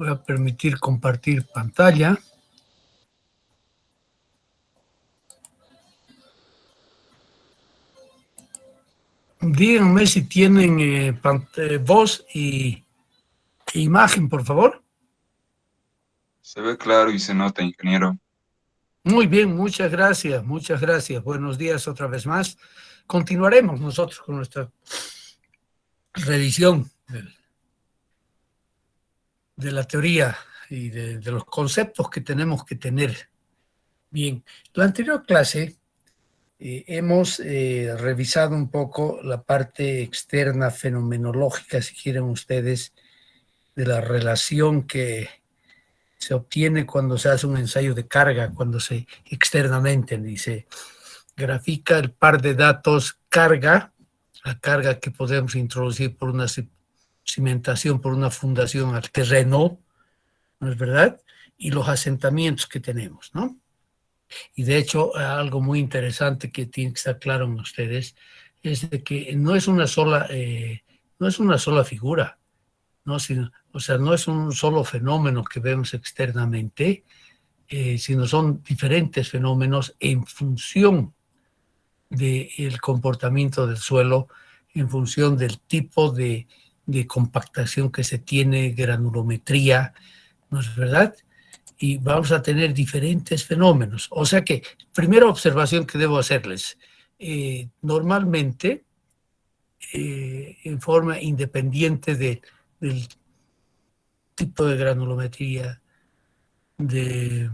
Voy a permitir compartir pantalla. Díganme si tienen voz e imagen, por favor. Se ve claro y se nota, ingeniero. Muy bien, muchas gracias, muchas gracias. Buenos días otra vez más. Continuaremos nosotros con nuestra revisión de la teoría y de los conceptos que tenemos que tener. Bien, la anterior clase hemos revisado un poco la parte externa fenomenológica, si quieren ustedes, de la relación que se obtiene cuando se hace un ensayo de carga, cuando se externamente dice grafica el par de datos carga, la carga que podemos introducir por una cimentación, por una fundación al terreno, ¿no es verdad? Y los asentamientos que tenemos, ¿no? Y de hecho, algo muy interesante que tiene que estar claro en ustedes es de que no es una sola figura, ¿no? O sea, no es un solo fenómeno que vemos externamente, sino son diferentes fenómenos en función del comportamiento del suelo, en función del tipo de compactación que se tiene, granulometría, ¿no es verdad? Y vamos a tener diferentes fenómenos. O sea que, primera observación que debo hacerles, normalmente, en forma independiente del tipo de granulometría, de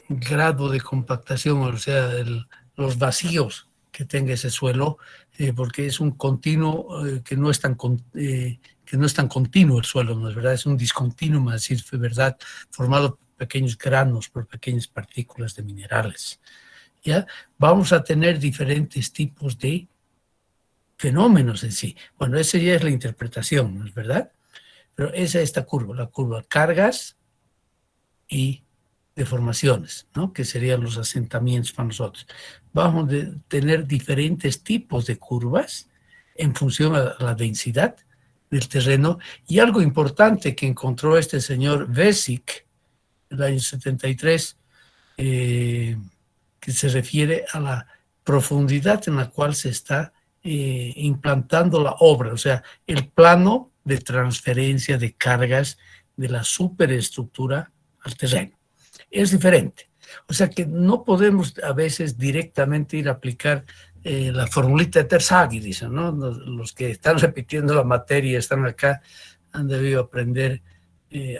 grado de compactación, o sea, los vacíos que tenga ese suelo, porque es un continuo que no es tan continuo el suelo, ¿no es verdad? Es un discontinuo, es decir, ¿verdad? Formado por pequeños granos, por pequeñas partículas de minerales. ¿Ya? Vamos a tener diferentes tipos de fenómenos en sí. Bueno, esa ya es la interpretación, ¿no es verdad? Pero esa es esta curva, la curva cargas y deformaciones, ¿no? Que serían los asentamientos para nosotros. Vamos a tener diferentes tipos de curvas en función a la densidad del terreno, y algo importante que encontró este señor Vesic en el año 73, que se refiere a la profundidad en la cual se está implantando la obra, o sea, el plano de transferencia de cargas de la superestructura al terreno. Es diferente. O sea que no podemos a veces directamente ir a aplicar la formulita de Terzaghi, dicen, ¿no? Los que están repitiendo la materia, están acá, han debido aprender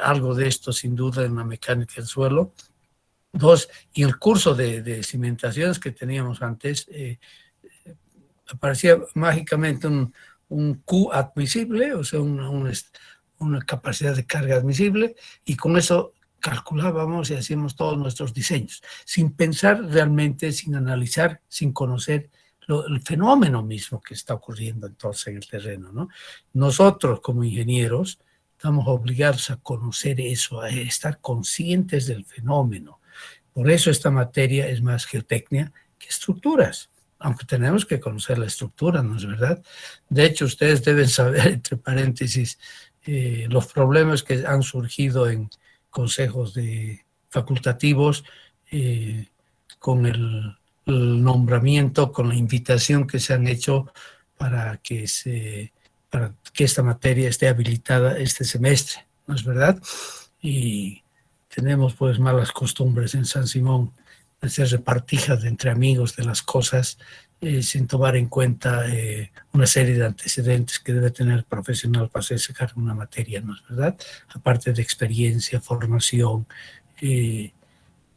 algo de esto sin duda en la mecánica del suelo. Dos, y el curso de cimentaciones que teníamos antes, aparecía mágicamente un Q admisible, o sea, una capacidad de carga admisible, y con eso calculábamos y hacíamos todos nuestros diseños, sin pensar realmente, sin analizar, sin conocer el fenómeno mismo que está ocurriendo entonces en el terreno, ¿no? Nosotros como ingenieros estamos obligados a conocer eso, a estar conscientes del fenómeno. Por eso esta materia es más geotecnia que estructuras, aunque tenemos que conocer la estructura, ¿no es verdad? De hecho, ustedes deben saber, entre paréntesis, los problemas que han surgido en consejos facultativos con el nombramiento, con la invitación que se han hecho para que esta materia esté habilitada este semestre, ¿no es verdad? Y tenemos pues malas costumbres en San Simón de hacer repartijas entre amigos de las cosas sin tomar en cuenta una serie de antecedentes que debe tener el profesional para hacerse cargo de una materia, ¿no es verdad? Aparte de experiencia, formación,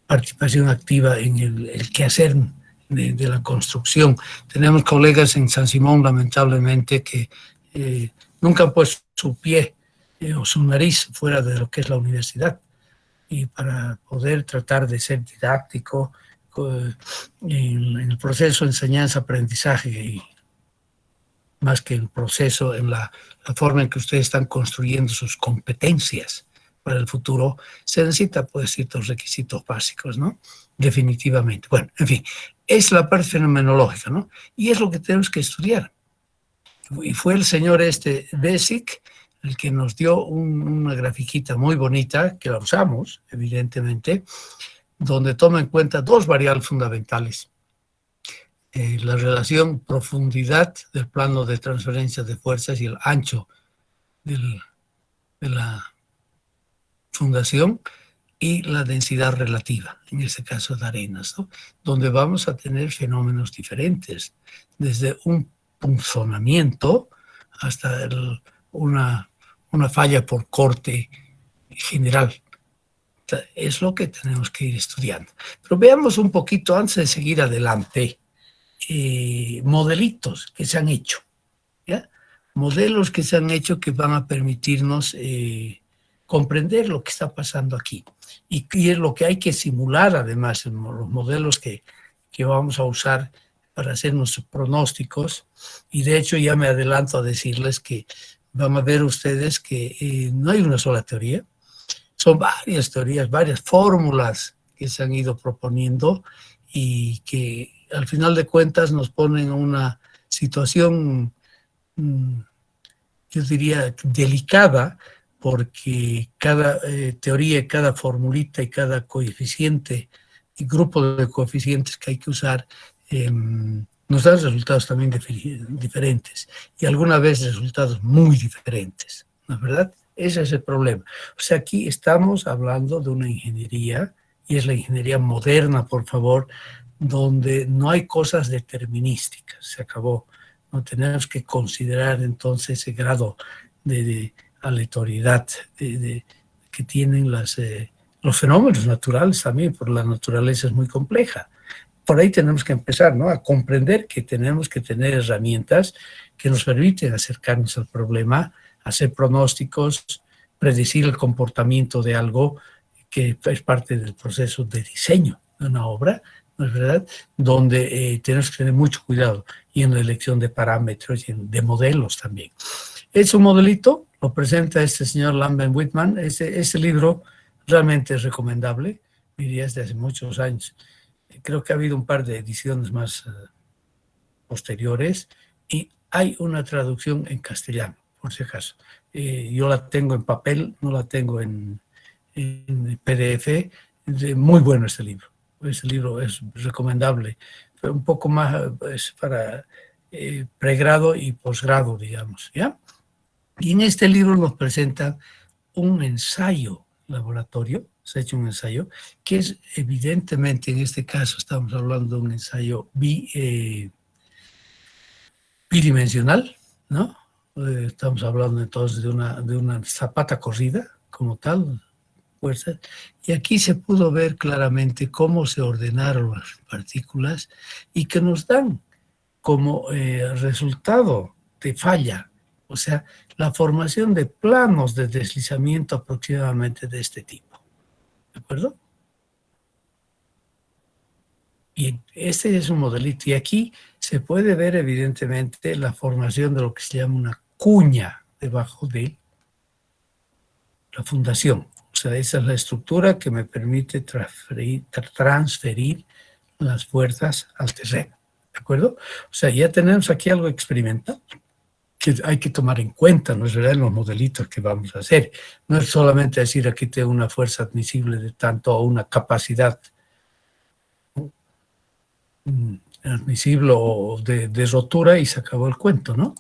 participación activa en el quehacer de la construcción. Tenemos colegas en San Simón, lamentablemente, que nunca han puesto su pie o su nariz fuera de lo que es la universidad. Y para poder tratar de ser didáctico en el proceso de enseñanza-aprendizaje, y más que el proceso, en la forma en que ustedes están construyendo sus competencias para el futuro, se necesita pues ciertos requisitos básicos, ¿no? Definitivamente. Bueno, en fin, es la parte fenomenológica, ¿no? Y es lo que tenemos que estudiar. Y fue el señor Vesic, el que nos dio una grafiquita muy bonita, que la usamos, evidentemente, donde toma en cuenta dos variables fundamentales. La relación profundidad del plano de transferencia de fuerzas y el ancho de la fundación y la densidad relativa, en este caso de arenas, ¿no? Donde vamos a tener fenómenos diferentes, desde un punzonamiento hasta una falla por corte general. Es lo que tenemos que ir estudiando. Pero veamos un poquito, antes de seguir adelante, modelitos que se han hecho, ¿ya? Modelos que se han hecho que van a permitirnos comprender lo que está pasando aquí. Y es lo que hay que simular, además, en los modelos que vamos a usar para hacer nuestros pronósticos. Y de hecho ya me adelanto a decirles que van a ver ustedes que no hay una sola teoría. Son varias teorías, varias fórmulas que se han ido proponiendo y que al final de cuentas nos ponen en una situación, yo diría, delicada, porque cada teoría, cada formulita y cada coeficiente y grupo de coeficientes que hay que usar nos dan resultados también diferentes y alguna vez resultados muy diferentes, ¿no es verdad? Ese es el problema. O sea, aquí estamos hablando de una ingeniería, y es la ingeniería moderna, por favor, donde no hay cosas determinísticas, se acabó. No tenemos que considerar entonces ese grado de aleatoriedad que tienen los fenómenos naturales también, porque la naturaleza es muy compleja. Por ahí tenemos que empezar, ¿no? A comprender que tenemos que tener herramientas que nos permiten acercarnos al problema, hacer pronósticos, predecir el comportamiento de algo que es parte del proceso de diseño de una obra, ¿no es verdad? Donde tenemos que tener mucho cuidado y en la elección de parámetros y de modelos también. Es un modelito, lo presenta este señor Lambert Whitman. Ese libro realmente es recomendable, diría desde hace muchos años. Creo que ha habido un par de ediciones más posteriores y hay una traducción en castellano, por si acaso. Yo la tengo en papel, no la tengo en PDF. Muy bueno este libro. Este libro es recomendable, pero un poco más para pregrado y posgrado, digamos, ¿ya? Y en este libro nos presenta un ensayo laboratorio, se ha hecho un ensayo, que es evidentemente, en este caso estamos hablando de un ensayo bidimensional, ¿no? Estamos hablando entonces de una zapata corrida como tal, fuerzas, y aquí se pudo ver claramente cómo se ordenaron las partículas y que nos dan como resultado de falla, o sea, la formación de planos de deslizamiento aproximadamente de este tipo, ¿de acuerdo? Bien, este es un modelito y aquí se puede ver evidentemente la formación de lo que se llama una cuña debajo de la fundación. O sea, esa es la estructura que me permite transferir las fuerzas al terreno, ¿de acuerdo? O sea, ya tenemos aquí algo experimental que hay que tomar en cuenta, ¿no es verdad?, en los modelitos que vamos a hacer. No es solamente decir aquí tengo una fuerza admisible de tanto o una capacidad admisible o de rotura y se acabó el cuento, ¿no?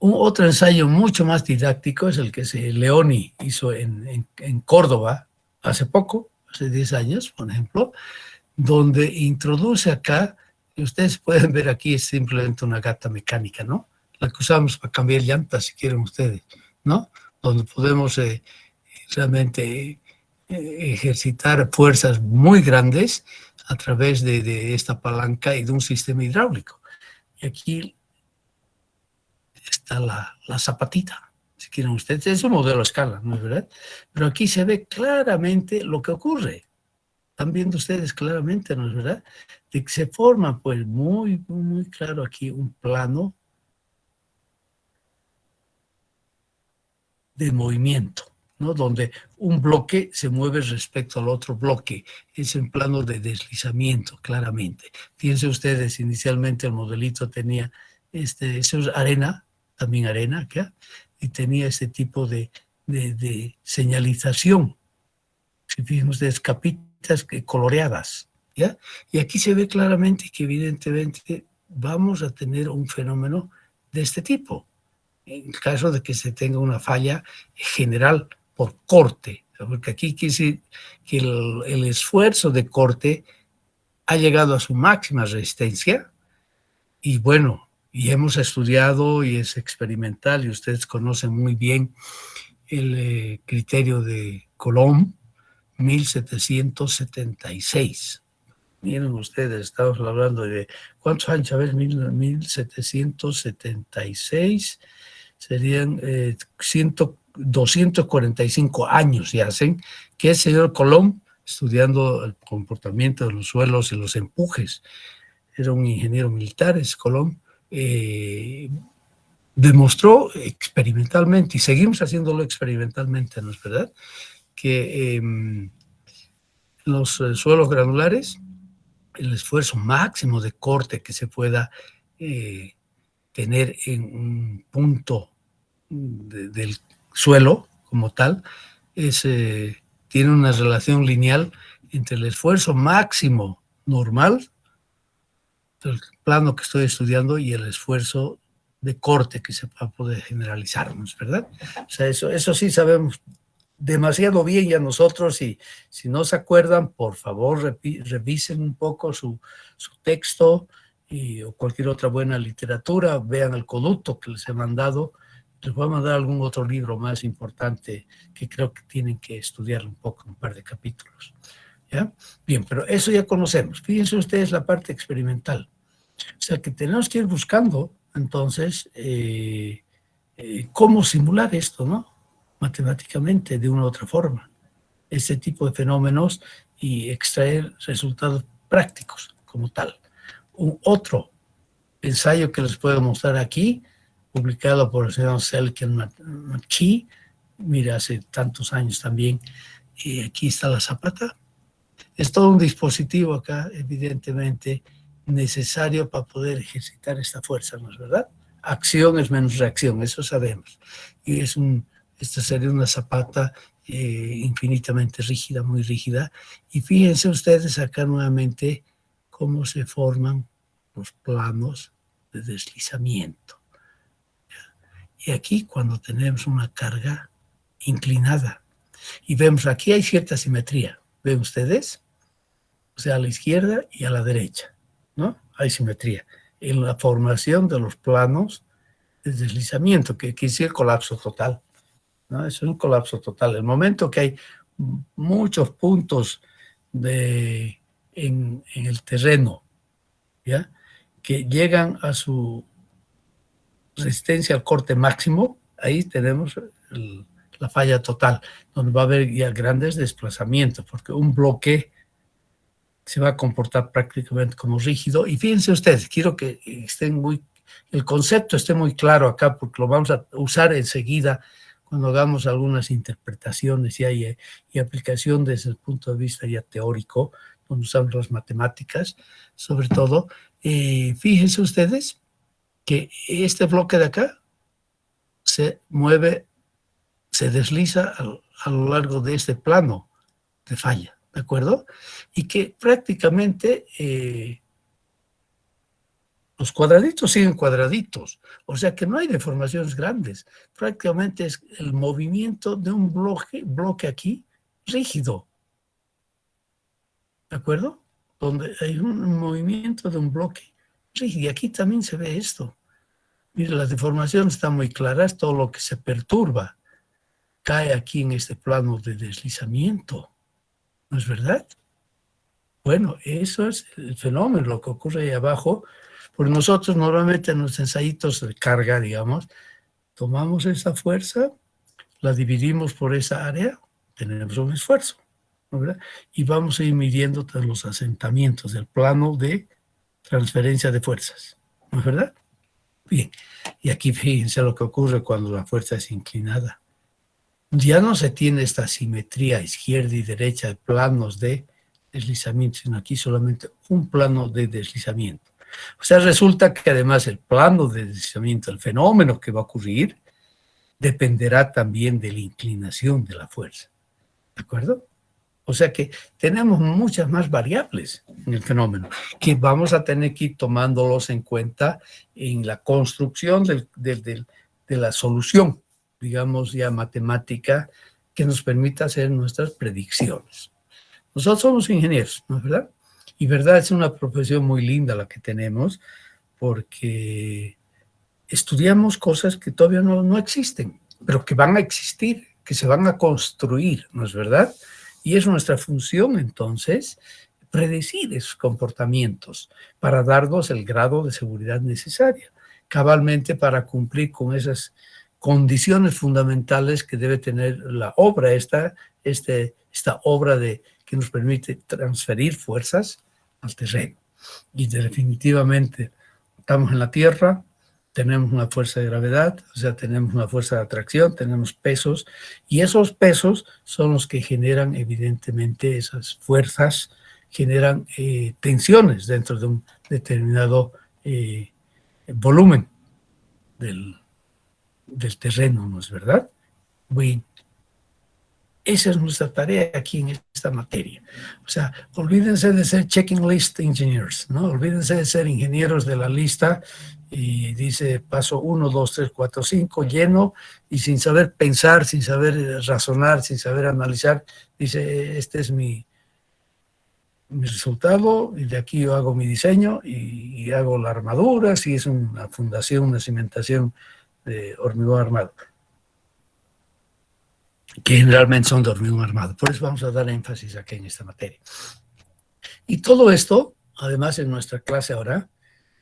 Otro ensayo mucho más didáctico es el que Leoni hizo en Córdoba hace poco, hace 10 años, por ejemplo, donde introduce acá, y ustedes pueden ver aquí, es simplemente una gata mecánica, ¿no? La que usamos para cambiar llantas, si quieren ustedes, ¿no? Donde podemos realmente ejercitar fuerzas muy grandes a través de esta palanca y de un sistema hidráulico. Y aquí está la zapatita, si quieren ustedes. Es un modelo a escala, ¿no es verdad? Pero aquí se ve claramente lo que ocurre. Están viendo ustedes claramente, ¿no es verdad? De que se forma, pues, muy, muy claro aquí un plano de movimiento, ¿no? Donde un bloque se mueve respecto al otro bloque. Es un plano de deslizamiento, claramente. Fíjense ustedes, inicialmente el modelito tenía eso es arena, también arena, ¿qué? y tenía este tipo de señalización. Si fijan ustedes, capitas coloreadas, ¿ya? Y aquí se ve claramente que evidentemente vamos a tener un fenómeno de este tipo, en el caso de que se tenga una falla general por corte, porque aquí quiere decir que el esfuerzo de corte ha llegado a su máxima resistencia y bueno, y hemos estudiado y es experimental y ustedes conocen muy bien el criterio de Coulomb, 1776. Miren ustedes, estamos hablando de, ¿cuántos años? A ver, 1776 serían 245 años ya hacen que el señor Coulomb, estudiando el comportamiento de los suelos y los empujes, era un ingeniero militar, es Coulomb, demostró experimentalmente, y seguimos haciéndolo experimentalmente, ¿no es verdad?, que los suelos granulares, el esfuerzo máximo de corte que se pueda tener en un punto del suelo como tal, tiene una relación lineal entre el esfuerzo máximo normal del plano que estoy estudiando y el esfuerzo de corte que se va a poder generalizar, ¿no es verdad? O sea, eso sí sabemos demasiado bien ya nosotros, y si no se acuerdan, por favor revisen un poco su texto o cualquier otra buena literatura, vean el coducto que les he mandado, les voy a mandar algún otro libro más importante que creo que tienen que estudiar un poco, un par de capítulos, ¿ya? Bien, pero eso ya conocemos. Fíjense ustedes la parte experimental. O sea que tenemos que ir buscando entonces cómo simular esto, ¿no?, matemáticamente, de una u otra forma, este tipo de fenómenos y extraer resultados prácticos como tal. Un otro ensayo que les puedo mostrar aquí, publicado por el señor Selken McKee, mira, hace tantos años también, y aquí está la zapata. Es todo un dispositivo acá, evidentemente, necesario para poder ejercitar esta fuerza, ¿no es verdad? Acción es menos reacción, eso sabemos. Y esta sería una zapata infinitamente rígida, muy rígida. Y fíjense ustedes acá nuevamente cómo se forman los planos de deslizamiento. Y aquí cuando tenemos una carga inclinada, y vemos aquí hay cierta simetría, ¿ven ustedes? O sea, a la izquierda y a la derecha, ¿no? Hay simetría en la formación de los planos de deslizamiento, que quiere decir colapso total, ¿no? Es un colapso total. El momento que hay muchos puntos en el terreno, ¿ya?, que llegan a su resistencia al corte máximo, ahí tenemos la falla total, donde va a haber ya grandes desplazamientos, porque un bloque se va a comportar prácticamente como rígido. Y fíjense ustedes, quiero que el concepto esté muy claro acá, porque lo vamos a usar enseguida cuando hagamos algunas interpretaciones y aplicación desde el punto de vista ya teórico, donde usamos las matemáticas, sobre todo. Fíjense ustedes que este bloque de acá se mueve, se desliza a lo largo de este plano de falla, ¿de acuerdo? Y que prácticamente los cuadraditos siguen cuadraditos, o sea que no hay deformaciones grandes, prácticamente es el movimiento de un bloque aquí rígido, ¿de acuerdo? Donde hay un movimiento de un bloque rígido, y aquí también se ve esto. Mire, la deformación está muy clara, es todo lo que se perturba, cae aquí en este plano de deslizamiento, ¿no es verdad? Bueno, eso es el fenómeno, lo que ocurre ahí abajo. Porque nosotros normalmente en los ensayitos de carga, digamos, tomamos esa fuerza, la dividimos por esa área, tenemos un esfuerzo, ¿no, verdad? Y vamos a ir midiendo todos los asentamientos del plano de transferencia de fuerzas, ¿no es verdad? Bien, y aquí fíjense lo que ocurre cuando la fuerza es inclinada. Ya no se tiene esta simetría izquierda y derecha de planos de deslizamiento, sino aquí solamente un plano de deslizamiento. O sea, resulta que además el plano de deslizamiento, el fenómeno que va a ocurrir, dependerá también de la inclinación de la fuerza. ¿De acuerdo? O sea que tenemos muchas más variables en el fenómeno que vamos a tener que ir tomándolos en cuenta en la construcción de la solución, digamos ya matemática, que nos permita hacer nuestras predicciones. Nosotros somos ingenieros, ¿no es verdad? Y verdad, es una profesión muy linda la que tenemos, porque estudiamos cosas que todavía no existen, pero que van a existir, que se van a construir, ¿no es verdad? Y es nuestra función, entonces, predecir esos comportamientos para darnos el grado de seguridad necesaria, cabalmente para cumplir con esas condiciones fundamentales que debe tener la obra, esta obra que nos permite transferir fuerzas al terreno. Y definitivamente estamos en la Tierra, tenemos una fuerza de gravedad, o sea, tenemos una fuerza de atracción, tenemos pesos, y esos pesos son los que generan, evidentemente, esas fuerzas, generan tensiones dentro de un determinado volumen del terreno, ¿no es verdad? Bueno, esa es nuestra tarea aquí en esta materia. O sea, olvídense de ser checking list engineers, ¿no? Olvídense de ser ingenieros de la lista y dice paso 1, 2, 3, 4, 5, lleno, y sin saber pensar, sin saber razonar, sin saber analizar, dice, este es mi resultado, y de aquí yo hago mi diseño y hago la armadura, si es una fundación, una cimentación de hormigón armado, que generalmente son de hormigón armado. Por eso vamos a dar énfasis aquí en esta materia. Y todo esto, además, en nuestra clase ahora,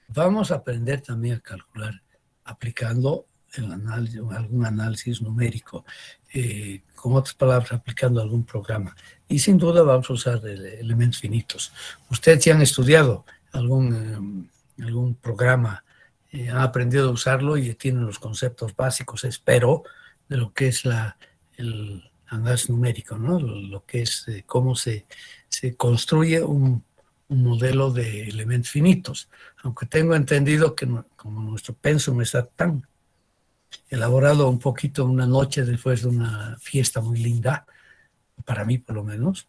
vamos a aprender también a calcular aplicando algún análisis numérico, con otras palabras, aplicando algún programa. Y sin duda vamos a usar elementos finitos. Ustedes si han estudiado algún programa, han aprendido a usarlo y tienen los conceptos básicos, espero, de lo que es el análisis numérico, ¿no? Lo que es cómo se construye un modelo de elementos finitos, aunque tengo entendido que como nuestro pensum está tan elaborado un poquito una noche después de una fiesta muy linda, para mí por lo menos,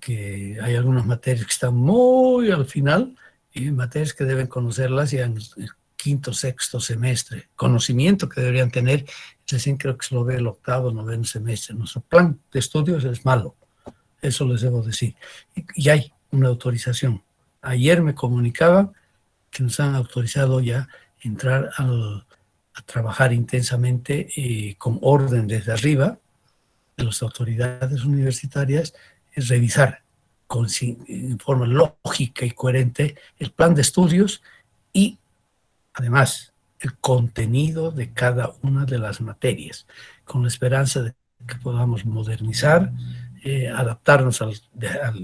que hay algunas materias que están muy al final y materias que deben conocerlas ya en el quinto, sexto semestre, conocimiento que deberían tener, recién creo que se lo ve el octavo, noveno semestre. Nuestro plan de estudios es malo, eso les debo decir, y hay una autorización. Ayer me comunicaban que nos han autorizado ya entrar a trabajar intensamente con orden desde arriba de las autoridades universitarias, es revisar en forma lógica y coherente el plan de estudios y además el contenido de cada una de las materias, con la esperanza de que podamos modernizar, adaptarnos al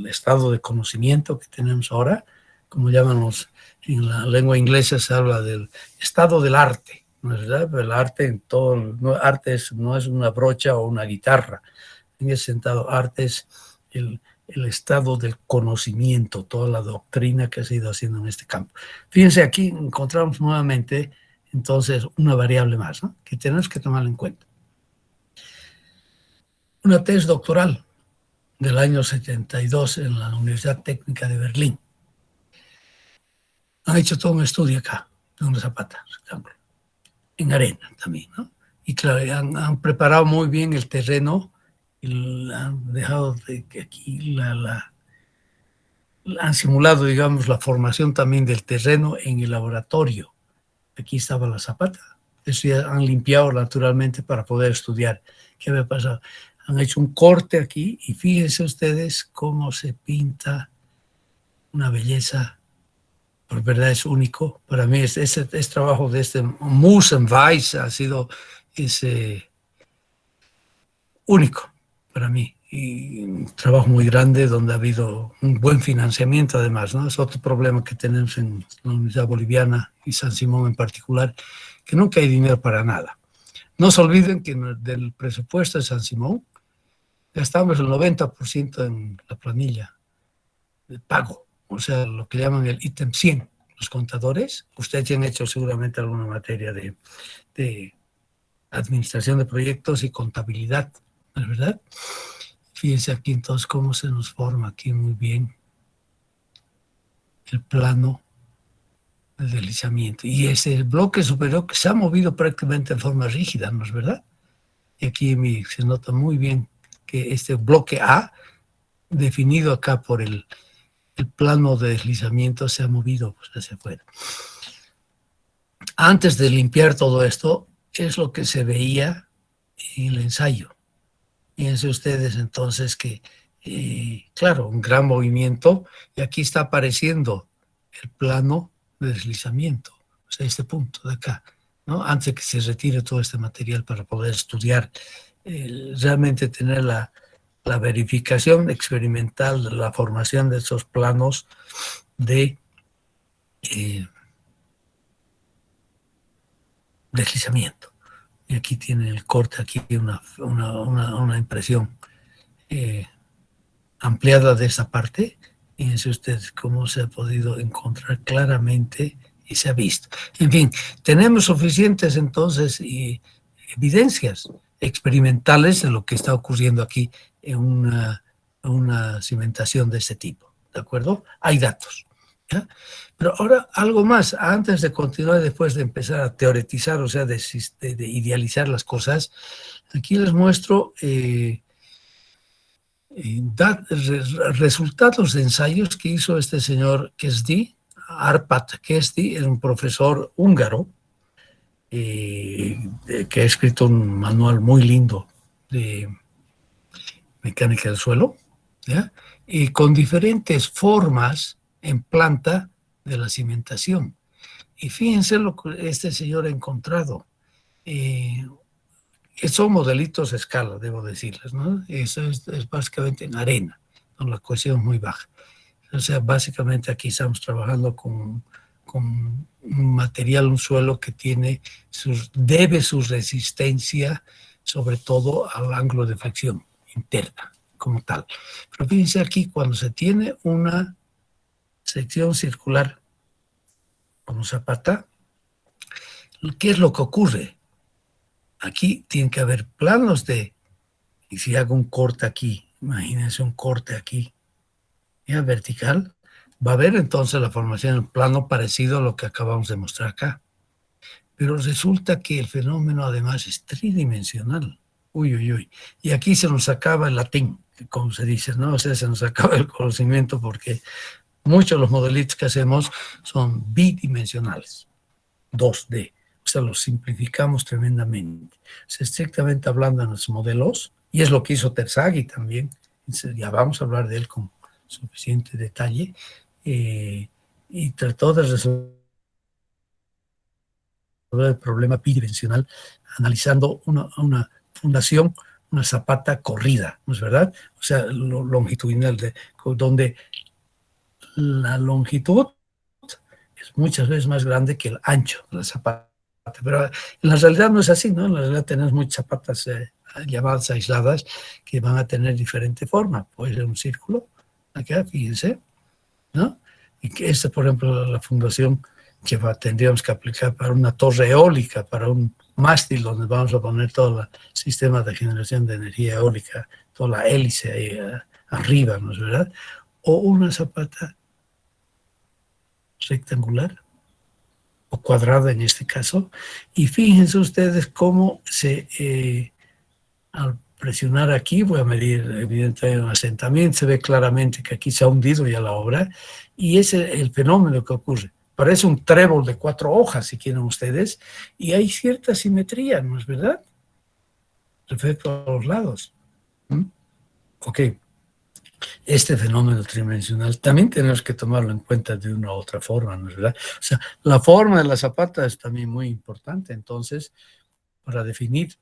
estado de conocimiento que tenemos ahora, como llamamos en la lengua inglesa, se habla del estado del arte, ¿no es verdad? Pero el arte en todo, arte no es una brocha o una guitarra, en ese sentido, arte es el estado del conocimiento, toda la doctrina que se ha ido haciendo en este campo. Fíjense, aquí encontramos nuevamente, entonces, una variable más, ¿no?, que tenemos que tomar en cuenta. Una tesis doctoral del año 72 en la Universidad Técnica de Berlín. Han hecho todo un estudio acá, de una zapata, en arena también, ¿no? Y claro, han preparado muy bien el terreno y han dejado de que aquí han simulado, digamos, la formación también del terreno en el laboratorio. Aquí estaba la zapata. Eso ya han limpiado naturalmente para poder estudiar qué había pasado. Han hecho un corte aquí y fíjense ustedes cómo se pinta una belleza. Por verdad es único. Para mí ese trabajo de este Musenweiss ha sido único para mí. Y un trabajo muy grande donde ha habido un buen financiamiento además, ¿no? Es otro problema que tenemos en la Universidad Boliviana y San Simón en particular, que nunca hay dinero para nada. No se olviden que del presupuesto de San Simón gastamos el 90% en la planilla de pago, o sea, lo que llaman el ítem 100. Los contadores, ustedes ya han hecho seguramente alguna materia de administración de proyectos y contabilidad, ¿no es verdad? Fíjense aquí entonces cómo se nos forma aquí muy bien el plano de deslizamiento. Y es el bloque superior que se ha movido prácticamente en forma rígida, ¿no es verdad? Y aquí se nota muy bien que este bloque A, definido acá por el plano de deslizamiento, se ha movido pues, hacia afuera. Antes de limpiar todo esto, es lo que se veía en el ensayo. Fíjense ustedes entonces que, claro, un gran movimiento, y aquí está apareciendo el plano de deslizamiento, o sea, este punto de acá, ¿no? Antes de que se retire todo este material para poder estudiar, realmente tener la verificación experimental de la formación de esos planos de deslizamiento. Y aquí tiene el corte, aquí una impresión ampliada de esa parte. Fíjense ustedes cómo se ha podido encontrar claramente y se ha visto. En fin, tenemos suficientes entonces evidencias experimentales de lo que está ocurriendo aquí en una cimentación de ese tipo, ¿de acuerdo? Hay datos, ¿ya? Pero ahora algo más, antes de continuar, después de empezar a teoretizar, o sea, de idealizar las cosas, aquí les muestro resultados de ensayos que hizo este señor Kezdi, Arpad Kezdi, es un profesor húngaro que ha escrito un manual muy lindo de mecánica del suelo, ¿ya? Y con diferentes formas en planta de la cimentación. Y fíjense lo que este señor ha encontrado. Son modelitos a escala, debo decirles, ¿no? Eso es básicamente en arena, con la cohesión muy baja. O sea, básicamente aquí estamos trabajando con un material, un suelo que debe su resistencia sobre todo al ángulo de flexión interna como tal. Pero fíjense aquí, cuando se tiene una sección circular como zapata, ¿qué es lo que ocurre? Aquí tiene que haber planos y si hago un corte aquí, imagínense un corte aquí, ya vertical, va a haber entonces la formación en plano parecido a lo que acabamos de mostrar acá. Pero resulta que el fenómeno además es tridimensional. Uy, uy, uy. Y aquí se nos acaba el latín, como se dice, ¿no? O sea, se nos acaba el conocimiento porque muchos de los modelitos que hacemos son bidimensionales, 2D. O sea, los simplificamos tremendamente. O sea, estrictamente hablando en los modelos, y es lo que hizo Terzaghi también, ya vamos a hablar de él con suficiente detalle, y trató de resolver el problema bidimensional analizando una fundación, una zapata corrida, ¿no es verdad? O sea, longitudinal, donde la longitud es muchas veces más grande que el ancho de la zapata. Pero en la realidad no es así, ¿no? En la realidad tenemos muchas zapatas llamadas aisladas que van a tener diferente forma. Puede ser un círculo, acá, fíjense, ¿no? Y que esta, por ejemplo, la fundación que tendríamos que aplicar para una torre eólica, para un mástil donde vamos a poner todo el sistema de generación de energía eólica, toda la hélice ahí arriba, ¿no es verdad? O una zapata rectangular o cuadrada en este caso, y fíjense ustedes cómo al presionar aquí, voy a medir evidentemente un asentamiento, se ve claramente que aquí se ha hundido ya la obra, y ese es el fenómeno que ocurre. Parece un trébol de 4 hojas, si quieren ustedes, y hay cierta simetría, ¿no es verdad? Respecto a los lados. ¿Mm? Ok. Este fenómeno tridimensional también tenemos que tomarlo en cuenta de una u otra forma, ¿no es verdad? O sea, la forma de la zapata es también muy importante, entonces, para definir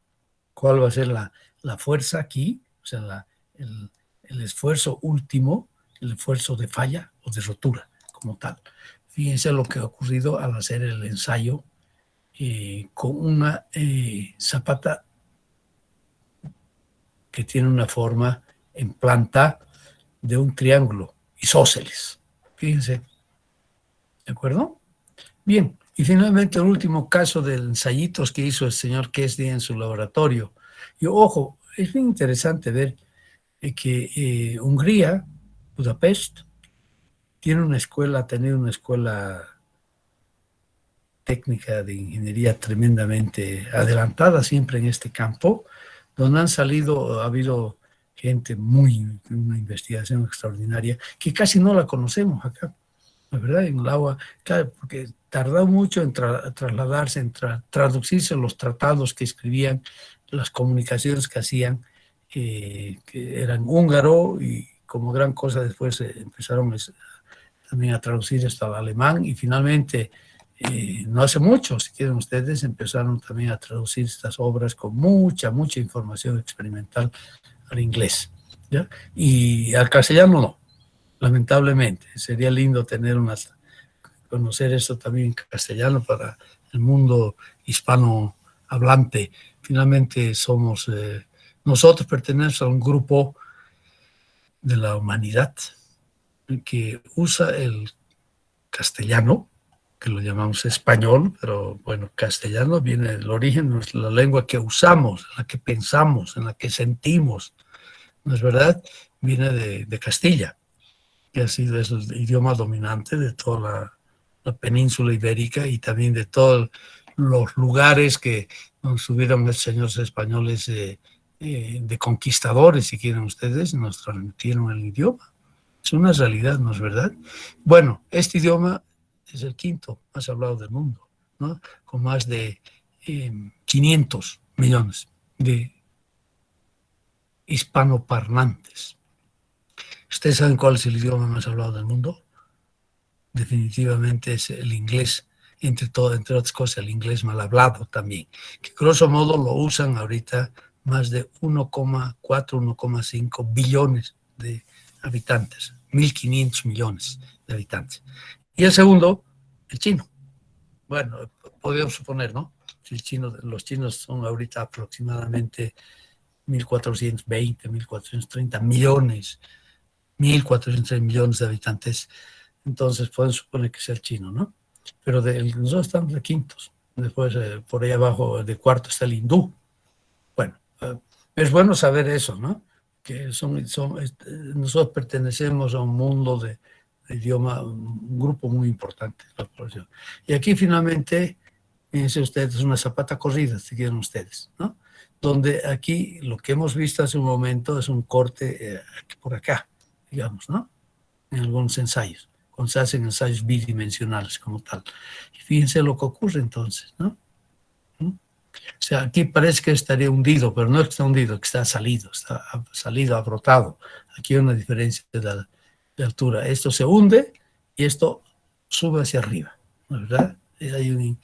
cuál va a ser la fuerza aquí, o sea, el esfuerzo último, el esfuerzo de falla o de rotura como tal. Fíjense lo que ha ocurrido al hacer el ensayo con una zapata que tiene una forma en planta de un triángulo isósceles. Fíjense, ¿de acuerdo? Bien, Y finalmente, el último caso de ensayitos que hizo el señor Kesdi en su laboratorio. Y ojo, es bien interesante ver que Hungría, Budapest, tiene una escuela, ha tenido una escuela técnica de ingeniería tremendamente adelantada siempre en este campo, donde han salido, ha habido gente una investigación extraordinaria, que casi no la conocemos acá, la verdad, en el agua, claro, porque tardó mucho en trasladarse, en traducirse los tratados que escribían, las comunicaciones que hacían, que eran húngaro, y como gran cosa después empezaron también a traducir hasta el alemán, y finalmente, no hace mucho, si quieren ustedes, empezaron también a traducir estas obras con mucha información experimental al inglés, ¿ya? Y al castellano no, lamentablemente. Sería lindo tener conocer eso también en castellano para el mundo hispano hablante. Finalmente nosotros pertenecemos a un grupo de la humanidad que usa el castellano, que lo llamamos español, pero bueno, castellano viene del origen, es la lengua que usamos, en la que pensamos, en la que sentimos, ¿no es verdad? Viene de Castilla, que ha sido el idioma dominante de toda la península ibérica y también de todos los lugares que nos subieron los señores españoles de conquistadores, si quieren ustedes, nos transmitieron el idioma. Es una realidad, ¿no es verdad? Bueno, este idioma es el quinto más hablado del mundo, ¿no? Con más de 500 millones de hispanoparlantes. ¿Ustedes saben cuál es el idioma más hablado del mundo? Definitivamente es el inglés, entre otras cosas, el inglés mal hablado también, que grosso modo lo usan ahorita más de 1,4, 1,5 billones de habitantes, 1.500 millones de habitantes. Y el segundo, el chino. Bueno, podríamos suponer, ¿no? Los chinos son ahorita aproximadamente 1.420, 1.430 millones, 1.430 millones de habitantes. Entonces pueden suponer que sea el chino, ¿no? Pero nosotros estamos de quintos. Después, por ahí abajo, de cuarto está el hindú. Bueno, es bueno saber eso, ¿no? Que nosotros pertenecemos a un mundo de idioma, un grupo muy importante de la población. Y aquí finalmente, fíjense ustedes, una zapata corrida, si quieren ustedes, ¿no? Donde aquí lo que hemos visto hace un momento es un corte por acá, digamos, ¿no? En algunos ensayos, cuando se hacen ensayos bidimensionales como tal. Y fíjense lo que ocurre entonces, ¿no? O sea, aquí parece que estaría hundido, pero no es que está hundido, que está salido, ha brotado. Aquí hay una diferencia de altura. Esto se hunde y esto sube hacia arriba, ¿no es verdad? Hay un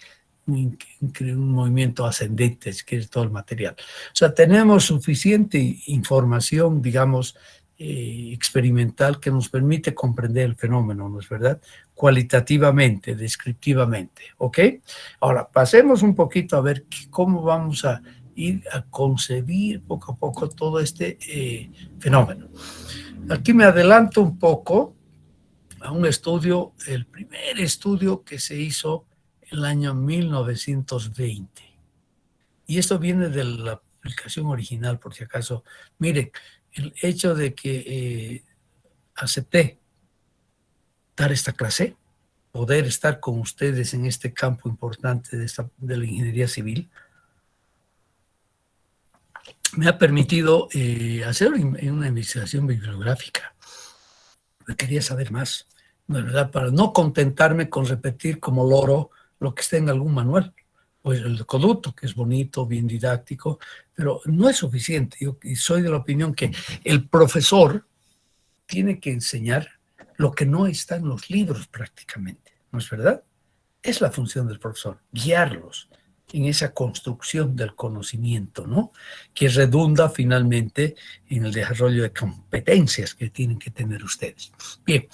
movimiento ascendente, que es todo el material. O sea, tenemos suficiente información, digamos, experimental que nos permite comprender el fenómeno, ¿no es verdad? Cualitativamente, descriptivamente, ¿ok? Ahora, pasemos un poquito a ver cómo vamos a ir a concebir poco a poco todo este fenómeno. Aquí me adelanto un poco a un estudio, el primer estudio que se hizo en el año 1920. Y esto viene de la publicación original, por si acaso. Miren, el hecho de que acepté dar esta clase, poder estar con ustedes en este campo importante de la ingeniería civil, me ha permitido hacer una investigación bibliográfica. Quería saber más, ¿verdad? Para no contentarme con repetir como loro lo que está en algún manual. Pues el coducto, que es bonito, bien didáctico, pero no es suficiente. Yo soy de la opinión que el profesor tiene que enseñar lo que no está en los libros prácticamente, ¿no es verdad? Es la función del profesor, guiarlos en esa construcción del conocimiento, ¿no? Que redunda finalmente en el desarrollo de competencias que tienen que tener ustedes. Bien,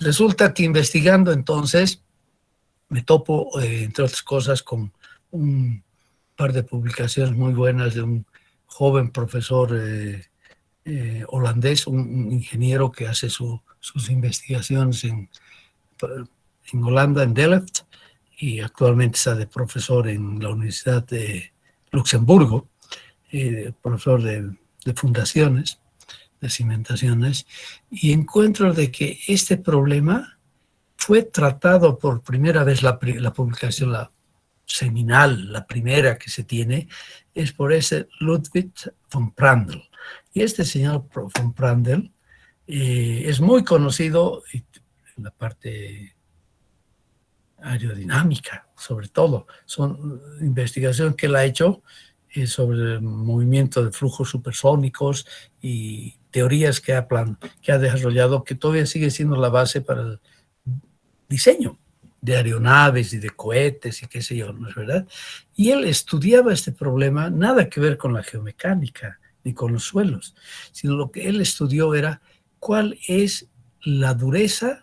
resulta que investigando entonces me topo, entre otras cosas, con un par de publicaciones muy buenas de un joven profesor holandés, un ingeniero que hace sus investigaciones en Holanda, en Delft, y actualmente está de profesor en la Universidad de Luxemburgo, profesor de fundaciones, de cimentaciones, y encuentro de que este problema fue tratado por primera vez, la publicación, la seminal, la primera que se tiene, es por ese Ludwig von Prandtl. Y este señor von Prandtl es muy conocido en la parte aerodinámica, sobre todo. Son investigaciones que él ha hecho sobre el movimiento de flujos supersónicos y teorías que ha desarrollado, que todavía sigue siendo la base para el diseño de aeronaves y de cohetes y qué sé yo, ¿no es verdad? Y él estudiaba este problema, nada que ver con la geomecánica ni con los suelos, sino lo que él estudió era cuál es la dureza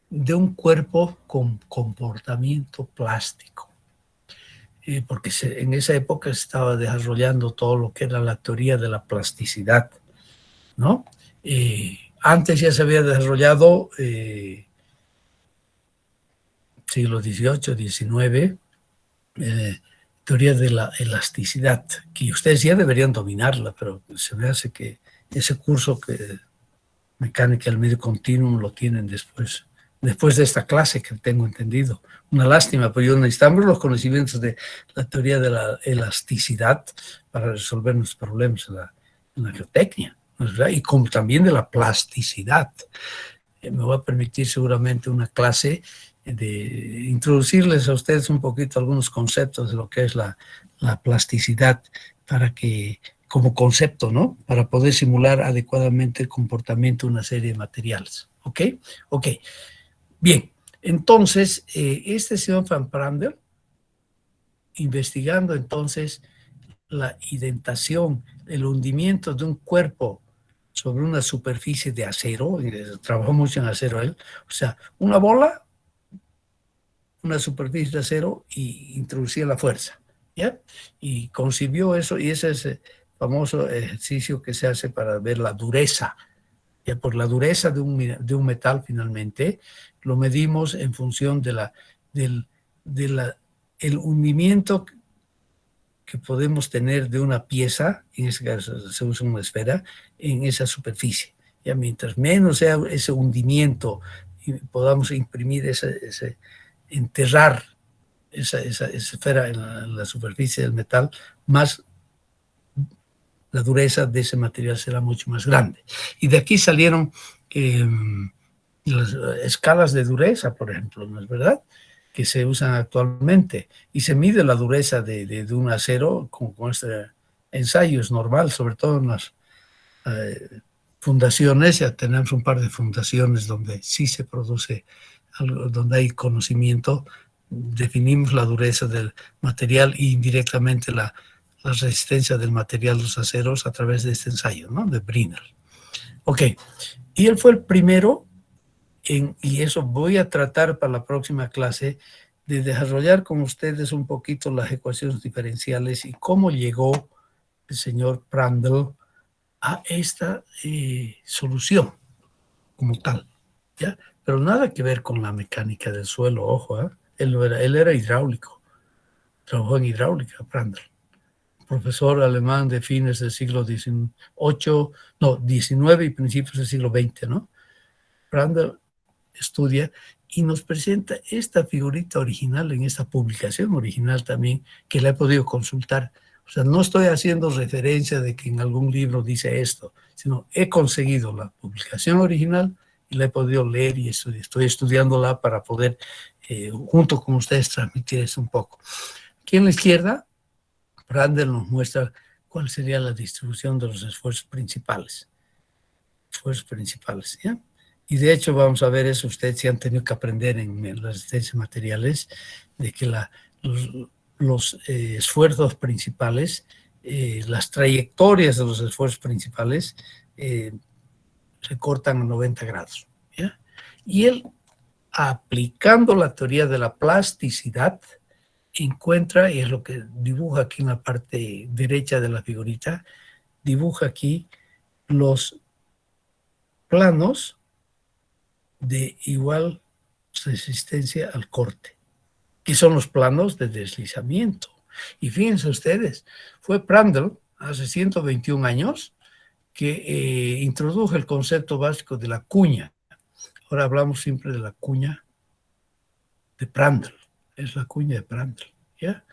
de un cuerpo con comportamiento plástico. Porque en esa época se estaba desarrollando todo lo que era la teoría de la plasticidad, ¿no? Antes ya se había desarrollado siglo XVIII, XIX, teoría de la elasticidad, que ustedes ya deberían dominarla, pero se me hace que ese curso que mecánica del medio continuum lo tienen después de esta clase, que tengo entendido. Una lástima, pero necesitamos los conocimientos de la teoría de la elasticidad para resolver nuestros problemas en la geotecnia, ¿no es verdad? Y como también de la plasticidad. Me va a permitir seguramente una clase de introducirles a ustedes un poquito algunos conceptos de lo que es la plasticidad, para que, como concepto, ¿no? Para poder simular adecuadamente el comportamiento de una serie de materiales. ¿Ok? Ok. Bien. Entonces, este señor Van Prandtl, investigando entonces la indentación, el hundimiento de un cuerpo sobre una superficie de acero, trabajó mucho en acero él, o sea, una bola, una superficie de acero, y introducía la fuerza, ¿ya? Y concibió eso, y ese es el famoso ejercicio que se hace para ver la dureza, ¿ya? Por la dureza de un metal, finalmente, lo medimos en función del hundimiento que podemos tener de una pieza, en este caso se usa una esfera, en esa superficie. Ya mientras menos sea ese hundimiento y podamos imprimir enterrar esa esfera en la superficie del metal, más la dureza de ese material será mucho más grande. Y de aquí salieron las escalas de dureza, por ejemplo, ¿no es verdad?, que se usan actualmente, y se mide la dureza de un acero con este ensayo. Es normal, sobre todo en las fundaciones. Ya tenemos un par de fundaciones donde sí se produce algo, donde hay conocimiento, definimos la dureza del material e indirectamente la resistencia del material de los aceros a través de este ensayo, ¿no?, de Brinell. Ok, y él fue el primero y eso voy a tratar para la próxima clase, de desarrollar con ustedes un poquito las ecuaciones diferenciales y cómo llegó el señor Prandtl a esta solución como tal, ¿ya? Pero nada que ver con la mecánica del suelo, ojo, ¿eh? Él era hidráulico, trabajó en hidráulica, Prandtl, profesor alemán de fines del siglo XIX y principios del siglo XX, ¿no? Prandtl estudia y nos presenta esta figurita original en esta publicación original también, que la he podido consultar. O sea, no estoy haciendo referencia de que en algún libro dice esto, sino he conseguido la publicación original y la he podido leer y estoy estudiándola para poder, junto con ustedes, transmitir eso un poco. Aquí en la izquierda, Prandtl nos muestra cuál sería la distribución de los esfuerzos principales. ¿Ya? Y de hecho vamos a ver eso, ustedes sí han tenido que aprender en las resistencias materiales, de que los esfuerzos principales, las trayectorias de los esfuerzos principales se cortan a 90 grados. ¿Ya? Y él, aplicando la teoría de la plasticidad, encuentra, y es lo que dibuja aquí en la parte derecha de la figurita, dibuja aquí los planos de igual resistencia al corte, que son los planos de deslizamiento. Y fíjense ustedes, fue Prandtl, hace 121 años, que introdujo el concepto básico de la cuña. Ahora hablamos siempre de la cuña de Prandtl, es la cuña de Prandtl, ¿ya?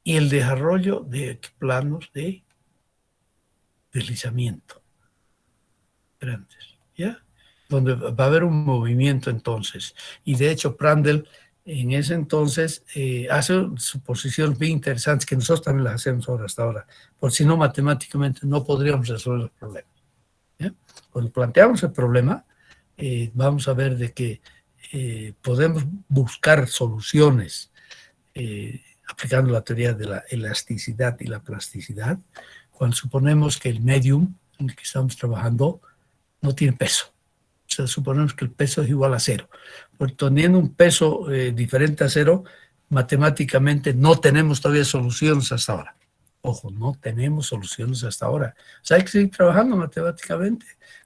Y el desarrollo de planos de deslizamiento grandes, ¿ya? Donde va a haber un movimiento entonces. Y de hecho Prandtl en ese entonces hace suposiciones bien interesantes que nosotros también las hacemos ahora hasta ahora, por si no matemáticamente no podríamos resolver los problemas, ¿ya? Cuando planteamos el problema, vamos a ver de que podemos buscar soluciones aplicando la teoría de la elasticidad y la plasticidad, cuando suponemos que el medium en el que estamos trabajando no tiene peso. O sea, suponemos que el peso es igual a cero. Porque teniendo un peso diferente a cero, matemáticamente no tenemos todavía soluciones hasta ahora. Ojo, no tenemos soluciones hasta ahora. O sea, hay que seguir trabajando matemáticamente.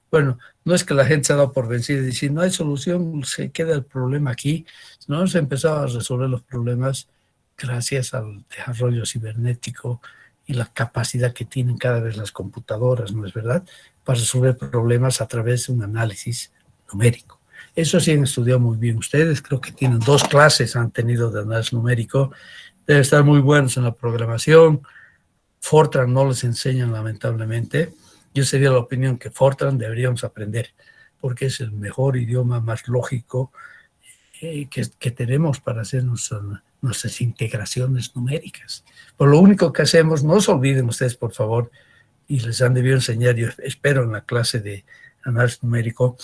Bueno, no es que la gente se ha dado por vencida y dice, no hay solución, se queda el problema aquí. No hemos empezado a resolver los problemas gracias al desarrollo cibernético y la capacidad que tienen cada vez las computadoras, ¿no es verdad?, para resolver problemas a través de un análisis numérico. Eso sí han estudiado muy bien ustedes, creo que tienen 2 clases, han tenido de análisis numérico, deben estar muy buenos en la programación. Fortran no les enseñan lamentablemente. Yo sería la opinión que Fortran deberíamos aprender, porque es el mejor idioma, más lógico que tenemos para hacer nuestras integraciones numéricas. Por lo único que hacemos, no se olviden ustedes, por favor, y les han debido enseñar, yo espero en la clase de análisis numérico,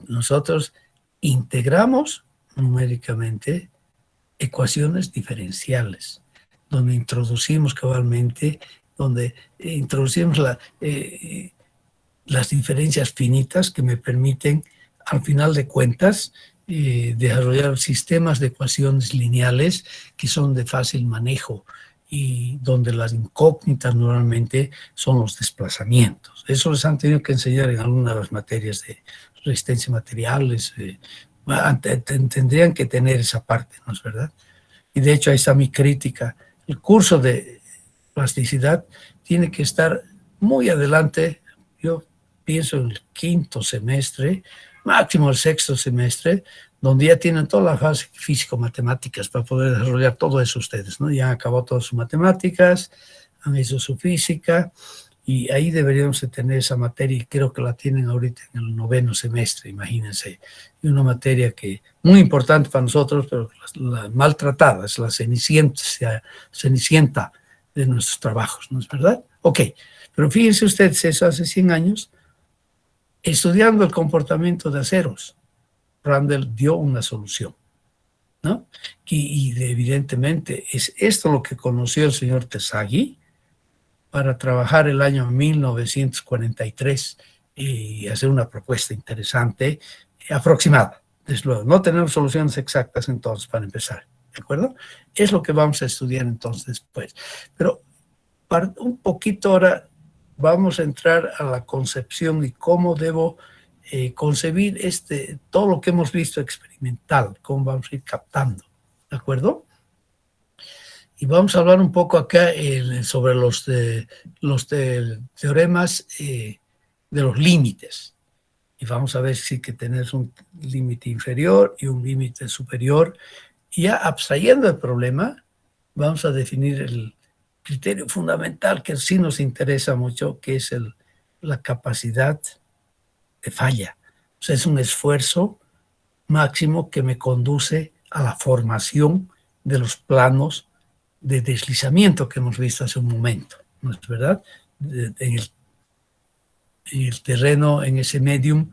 nosotros integramos numéricamente ecuaciones diferenciales, donde introducimos cabalmente, donde introducimos las diferencias finitas que me permiten, al final de cuentas, desarrollar sistemas de ecuaciones lineales que son de fácil manejo y donde las incógnitas normalmente son los desplazamientos. Eso les han tenido que enseñar en algunas de las materias de resistencia a materiales. Tendrían que tener esa parte, ¿no es verdad? Y de hecho ahí está mi crítica. El curso de plasticidad tiene que estar muy adelante. Yo pienso en el 5º semestre, máximo el 6º semestre, donde ya tienen toda la fase físico-matemáticas para poder desarrollar todo eso ustedes, ¿no? Ya han acabado todas sus matemáticas, han hecho su física, y ahí deberíamos de tener esa materia, y creo que la tienen ahorita en el 9º semestre, imagínense. Y una materia que muy importante para nosotros, pero la maltratada, es la cenicienta de nuestros trabajos, ¿no es verdad? Ok, pero fíjense ustedes, eso hace 100 años, estudiando el comportamiento de aceros, Prandtl dio una solución, ¿no? Y evidentemente es esto lo que conoció el señor Terzaghi para trabajar el año 1943 y hacer una propuesta interesante, aproximada. Desde luego, no tenemos soluciones exactas entonces para empezar, ¿de acuerdo? Es lo que vamos a estudiar entonces después. Pero para un poquito ahora vamos a entrar a la concepción y cómo debo concebir todo lo que hemos visto experimental, cómo vamos a ir captando, ¿de acuerdo? Y vamos a hablar un poco acá sobre los teoremas de los límites. Y vamos a ver si que tenés un límite inferior y un límite superior. Y ya abstrayendo el problema, vamos a definir el criterio fundamental que sí nos interesa mucho, que es la capacidad de falla. O sea, es un esfuerzo máximo que me conduce a la formación de los planos de deslizamiento que hemos visto hace un momento, ¿no es verdad? En el terreno, en ese medium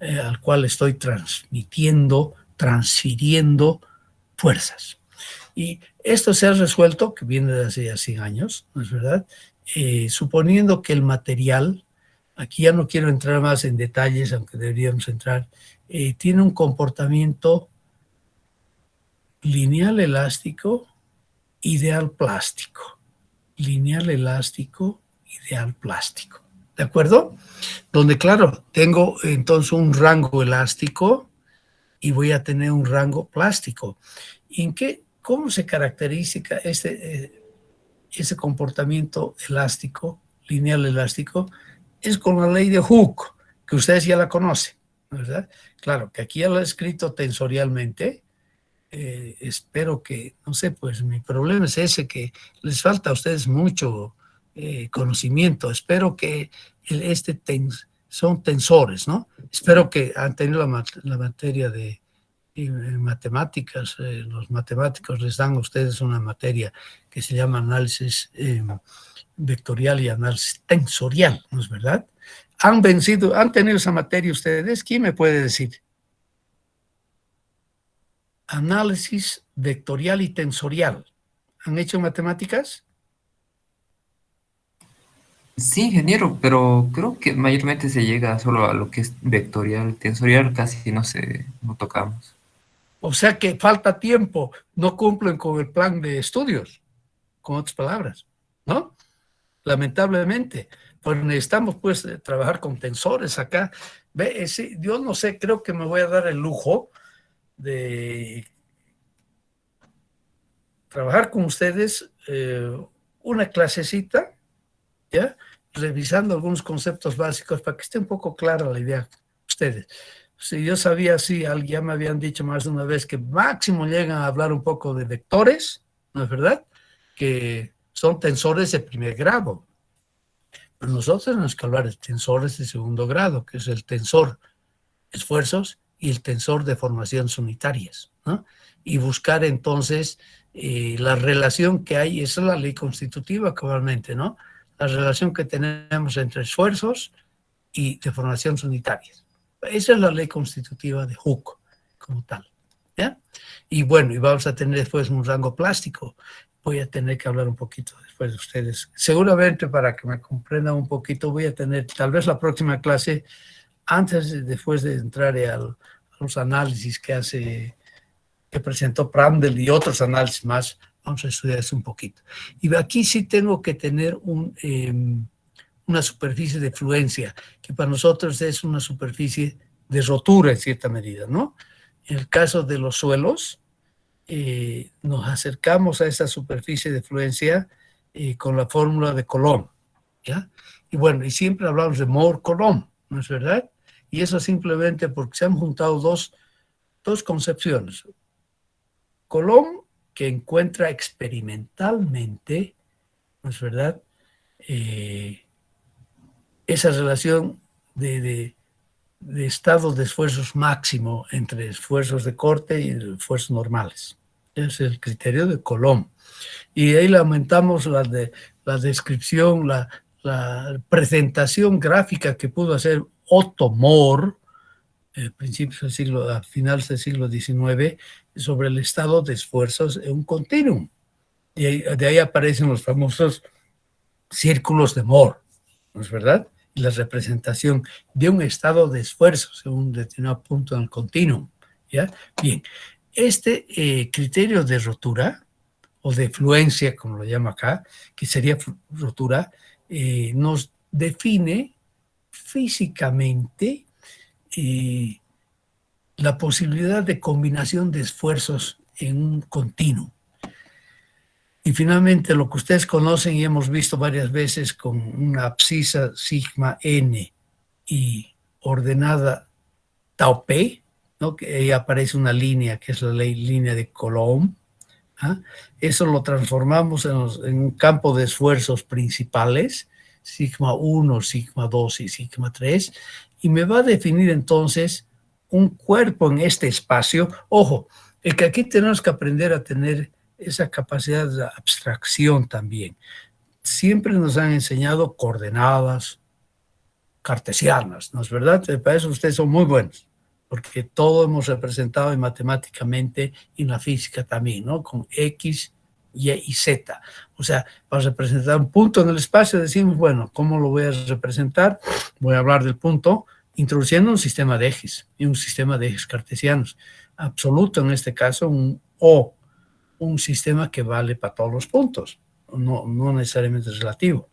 al cual estoy transfiriendo fuerzas. Y esto se ha resuelto, que viene de hace ya 100 años, ¿no es verdad? Suponiendo que el material, aquí ya no quiero entrar más en detalles, aunque deberíamos entrar, tiene un comportamiento lineal elástico, ideal plástico. Lineal elástico, ideal plástico. ¿De acuerdo? Donde, claro, tengo entonces un rango elástico y voy a tener un rango plástico. ¿Cómo se caracteriza ese comportamiento elástico, lineal elástico? Es con la ley de Hooke, que ustedes ya la conocen, ¿verdad? Claro, que aquí ya lo he escrito tensorialmente. Espero que, no sé, pues mi problema es ese, que les falta a ustedes mucho conocimiento. Espero que son tensores, ¿no? Espero que han tenido la materia de matemáticas. Los matemáticos les dan a ustedes una materia que se llama análisis vectorial y análisis tensorial, ¿no es verdad? ¿Han tenido esa materia ustedes? ¿Quién me puede decir? Análisis vectorial y tensorial. ¿Han hecho matemáticas? Sí, ingeniero, pero creo que mayormente se llega solo a lo que es vectorial, tensorial casi no tocamos. O sea que falta tiempo, no cumplen con el plan de estudios, con otras palabras, ¿no? Lamentablemente, pues necesitamos pues trabajar con tensores acá. Yo no sé, creo que me voy a dar el lujo de trabajar con ustedes una clasecita, ¿ya? Revisando algunos conceptos básicos para que esté un poco clara la idea ustedes. Si yo sabía, sí, ya me habían dicho más de una vez que máximo llegan a hablar un poco de vectores, ¿no es verdad? Que son tensores de primer grado. Pero nosotros tenemos que hablar de tensores de segundo grado, que es el tensor esfuerzos y el tensor de formaciones unitarias, ¿no? Y buscar entonces la relación que hay, esa es la ley constitutiva cabalmente, ¿no? La relación que tenemos entre esfuerzos y deformaciones unitarias. Esa es la ley constitutiva de Hooke como tal, ¿ya? Y bueno, y vamos a tener después un rango plástico. Voy a tener que hablar un poquito después de ustedes. Seguramente para que me comprendan un poquito voy a tener tal vez la próxima clase después de entrar a los análisis que presentó Prandtl y otros análisis más, vamos a estudiar eso un poquito. Y aquí sí tengo que tener una superficie de fluencia, que para nosotros es una superficie de rotura en cierta medida, ¿no? En el caso de los suelos, nos acercamos a esa superficie de fluencia con la fórmula de Coulomb, ¿ya? Y bueno, y siempre hablamos de Mohr-Coulomb, ¿no es verdad? Y eso simplemente porque se han juntado dos concepciones. Coulomb, que encuentra experimentalmente, ¿no es verdad?, esa relación de estados de esfuerzos máximo entre esfuerzos de corte y esfuerzos normales. Ese es el criterio de Coulomb. Y ahí le aumentamos la descripción, la presentación gráfica que pudo hacer Otto Mohr, a finales del siglo XIX, sobre el estado de esfuerzos en un continuum. Y de ahí aparecen los famosos círculos de Mohr, ¿no es verdad? Y la representación de un estado de esfuerzos en un determinado punto en el continuum, ¿ya? Bien, este criterio de rotura, o de fluencia, como lo llama acá, que sería rotura, nos define físicamente la posibilidad de combinación de esfuerzos en un continuo. Y finalmente lo que ustedes conocen y hemos visto varias veces con una abscisa sigma n y ordenada tau p, ¿no? Que ahí aparece una línea que es la línea de Coulomb. ¿Ah? Eso lo transformamos en un campo de esfuerzos principales, sigma 1, sigma 2 y sigma 3, y me va a definir entonces un cuerpo en este espacio. Ojo, el que aquí tenemos que aprender a tener esa capacidad de abstracción también. Siempre nos han enseñado coordenadas cartesianas, ¿no es verdad? Para eso ustedes son muy buenos, porque todo hemos representado matemáticamente y en la física también, ¿no? Con X, Y y Z. O sea, para representar un punto en el espacio decimos, bueno, ¿cómo lo voy a representar? Voy a hablar del punto introduciendo un sistema de ejes y un sistema de ejes cartesianos. Absoluto en este caso, un sistema que vale para todos los puntos, no necesariamente es relativo.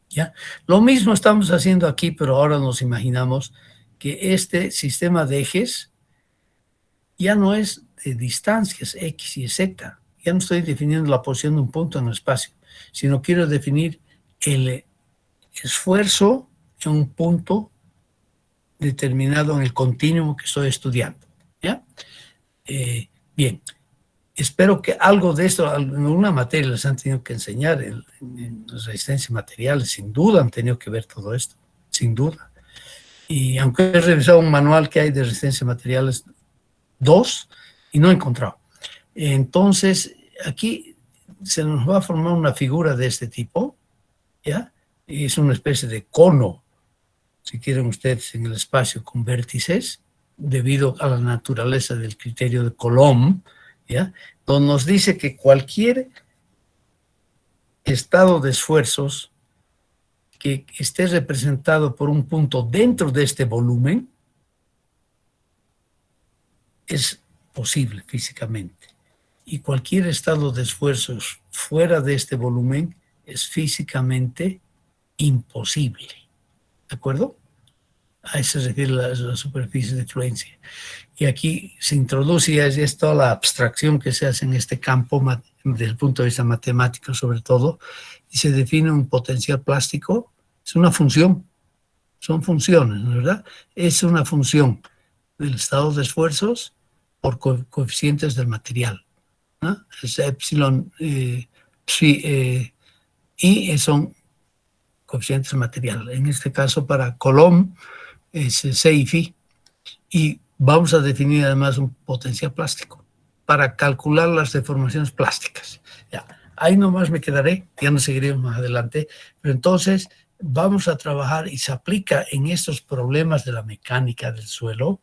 ¿Ya? Lo mismo estamos haciendo aquí, pero ahora nos imaginamos que este sistema de ejes ya no es de distancias X y Z. Ya no estoy definiendo la posición de un punto en el espacio, sino quiero definir el esfuerzo en un punto determinado en el continuum que estoy estudiando. ¿Ya? Bien, espero que algo de esto, alguna materia les han tenido que enseñar en resistencia a materiales, sin duda han tenido que ver todo esto, sin duda. Y aunque he revisado un manual que hay de resistencia a materiales 2 y no he encontrado. Entonces, aquí se nos va a formar una figura de este tipo, ¿ya? Y es una especie de cono, si quieren ustedes, en el espacio con vértices, debido a la naturaleza del criterio de Coulomb, ¿ya? Donde nos dice que cualquier estado de esfuerzos que esté representado por un punto dentro de este volumen es posible físicamente. Y cualquier estado de esfuerzos fuera de este volumen es físicamente imposible. ¿De acuerdo? A eso se refiere la superficie de fluencia. Y aquí se introduce ya es toda la abstracción que se hace en este campo desde el punto de vista matemático sobre todo, y se define un potencial plástico. Es una función, son funciones, ¿verdad? Es una función del estado de esfuerzos por coeficientes del material, ¿no? Es epsilon y son coeficientes del material. En este caso, para Coulomb es C y phi. Y vamos a definir además un potencial plástico para calcular las deformaciones plásticas. Ya, ahí nomás me quedaré, ya no seguiremos más adelante, pero entonces vamos a trabajar y se aplica en estos problemas de la mecánica del suelo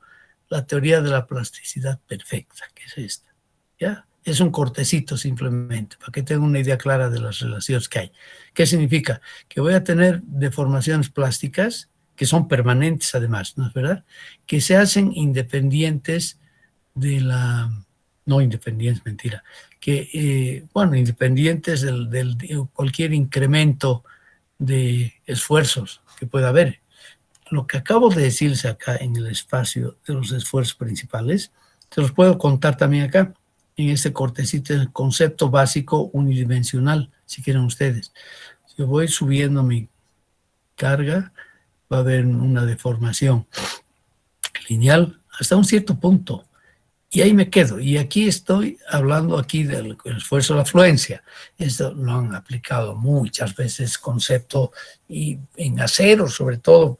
la teoría de la plasticidad perfecta, que es esta. ¿Ya? Es un cortecito simplemente, para que tengan una idea clara de las relaciones que hay. ¿Qué significa? Que voy a tener deformaciones plásticas que son permanentes además, ¿no es verdad? Que se hacen independientes de la... No independientes, mentira. Que, independientes de cualquier incremento de esfuerzos que pueda haber. Lo que acabo de decirse acá en el espacio de los esfuerzos principales, se los puedo contar también acá, en este cortecito, el concepto básico unidimensional, si quieren ustedes. Si yo voy subiendo mi carga, va a haber una deformación lineal hasta un cierto punto. Y ahí me quedo. Y aquí estoy hablando aquí del esfuerzo de la fluencia. Esto lo han aplicado muchas veces, concepto, y en acero, sobre todo,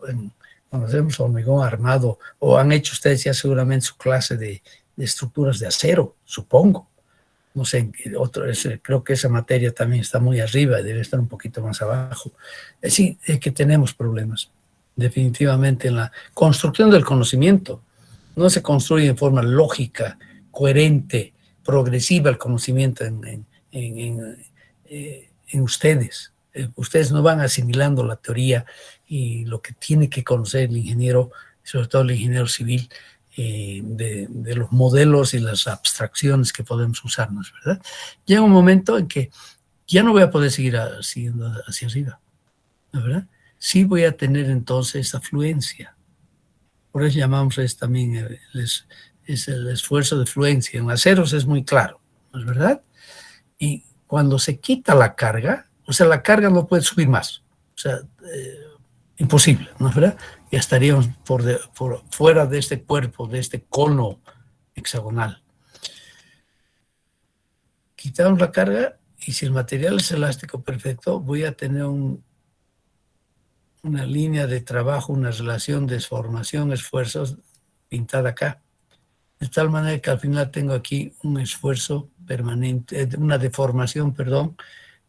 cuando hacemos hormigón armado, o han hecho ustedes ya seguramente su clase de estructuras de acero, supongo. No sé, creo que esa materia también está muy arriba, debe estar un poquito más abajo. Sí, es que tenemos problemas, definitivamente, en la construcción del conocimiento. No se construye en forma lógica, coherente, progresiva el conocimiento en ustedes. Ustedes no van asimilando la teoría y lo que tiene que conocer el ingeniero, sobre todo el ingeniero civil, de los modelos y las abstracciones que podemos usarnos, ¿verdad? Llega un momento en que ya no voy a poder seguir siguiendo hacia arriba, ¿verdad? Sí voy a tener entonces esa fluencia. Por eso llamamos eso también es el esfuerzo de fluencia. En aceros es muy claro, ¿no es verdad? Y cuando se quita la carga, o sea, la carga no puede subir más. O sea, imposible, ¿no es verdad? Ya estaríamos por fuera de este cuerpo, de este cono hexagonal. Quitamos la carga y si el material es elástico perfecto, voy a tener una línea de trabajo, una relación de formación, esfuerzos pintada acá. De tal manera que al final tengo aquí un esfuerzo permanente, una deformación,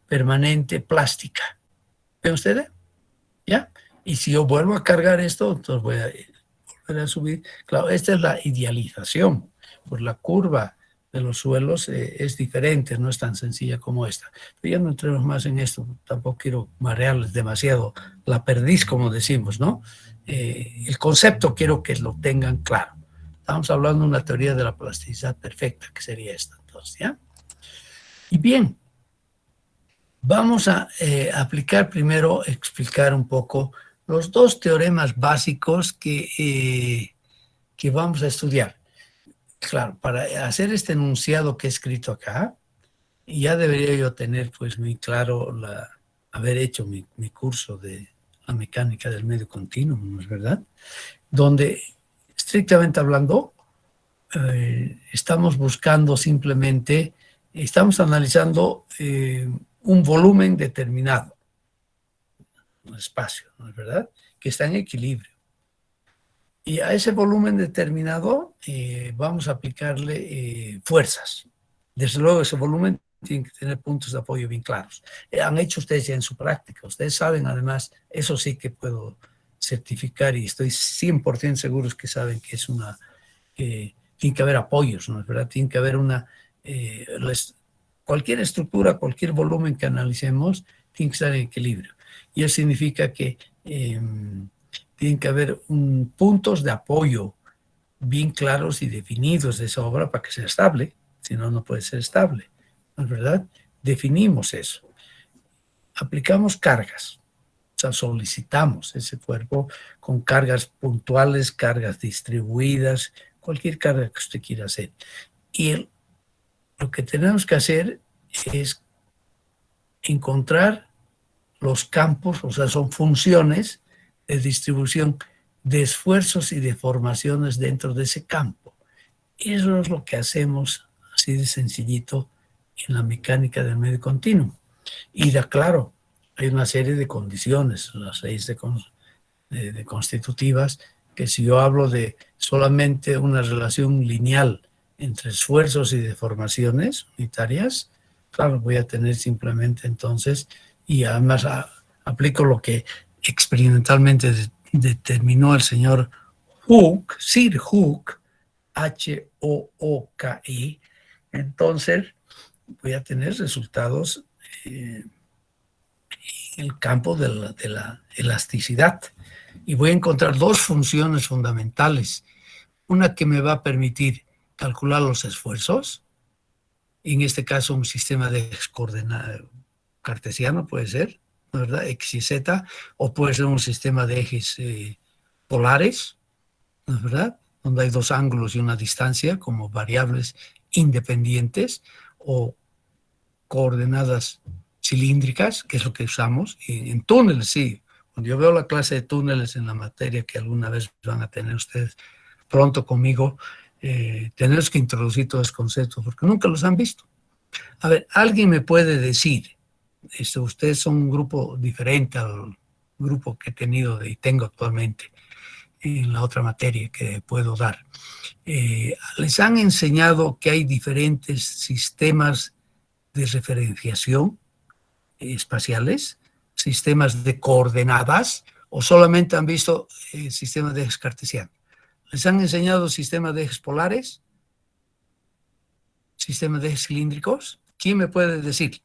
permanente plástica. ¿Ven ustedes? ¿Ya? Y si yo vuelvo a cargar esto, entonces voy a volver a subir. Claro, esta es la idealización, pues la curva de los suelos es diferente, no es tan sencilla como esta. Pero ya no entremos más en esto, tampoco quiero marearles demasiado la perdiz, como decimos, ¿no? El concepto quiero que lo tengan claro. Estamos hablando de una teoría de la plasticidad perfecta, que sería esta, entonces, ¿ya? Y bien, vamos a aplicar primero, explicar un poco los dos teoremas básicos que vamos a estudiar. claro, para hacer este enunciado que he escrito acá, ya debería yo tener pues muy claro haber hecho mi curso de la mecánica del medio continuo, ¿no es verdad? Donde, estrictamente hablando, estamos buscando simplemente, estamos analizando un volumen determinado, un espacio, ¿no es verdad? Que está en equilibrio. Y a ese volumen determinado vamos a aplicarle fuerzas. Desde luego ese volumen tiene que tener puntos de apoyo bien claros. Han hecho ustedes ya en su práctica. Ustedes saben además, eso sí que puedo certificar y estoy 100% seguros que saben que es una... tiene que haber apoyos, ¿no es verdad? Tiene que haber cualquier estructura, cualquier volumen que analicemos, tiene que estar en equilibrio. Y eso significa que tienen que haber puntos de apoyo bien claros y definidos de esa obra para que sea estable, si no, no puede ser estable, ¿no es verdad? Definimos eso. Aplicamos cargas, o sea, solicitamos ese cuerpo con cargas puntuales, cargas distribuidas, cualquier carga que usted quiera hacer. Y lo que tenemos que hacer es encontrar los campos, o sea, son funciones de distribución de esfuerzos y deformaciones dentro de ese campo. Eso es lo que hacemos, así de sencillito, en la mecánica del medio continuo. Y claro, hay una serie de condiciones, las leyes de constitutivas, que si yo hablo de solamente una relación lineal entre esfuerzos y deformaciones unitarias, claro, voy a tener simplemente entonces, y además aplico lo que experimentalmente determinó el señor Hooke, Sir Hooke, H-O-O-K-E, entonces voy a tener resultados en el campo de la elasticidad. Y voy a encontrar dos funciones fundamentales. Una que me va a permitir calcular los esfuerzos, en este caso un sistema de ejes coordenado cartesiano puede ser, ¿verdad? X y Z, o puede ser un sistema de ejes polares, ¿no es verdad? Donde hay dos ángulos y una distancia como variables independientes, o coordenadas cilíndricas, que es lo que usamos, y en túneles, sí. Cuando yo veo la clase de túneles en la materia que alguna vez van a tener ustedes pronto conmigo, tenemos que introducir todos esos conceptos, porque nunca los han visto. A ver, ¿alguien me puede decir, ustedes son un grupo diferente al grupo que he tenido y tengo actualmente en la otra materia que puedo dar? ¿Les han enseñado que hay diferentes sistemas de referenciación espaciales, sistemas de coordenadas, o solamente han visto sistemas de ejes cartesianos? ¿Les han enseñado sistemas de ejes polares? ¿Sistemas de ejes cilíndricos? ¿Quién me puede decir?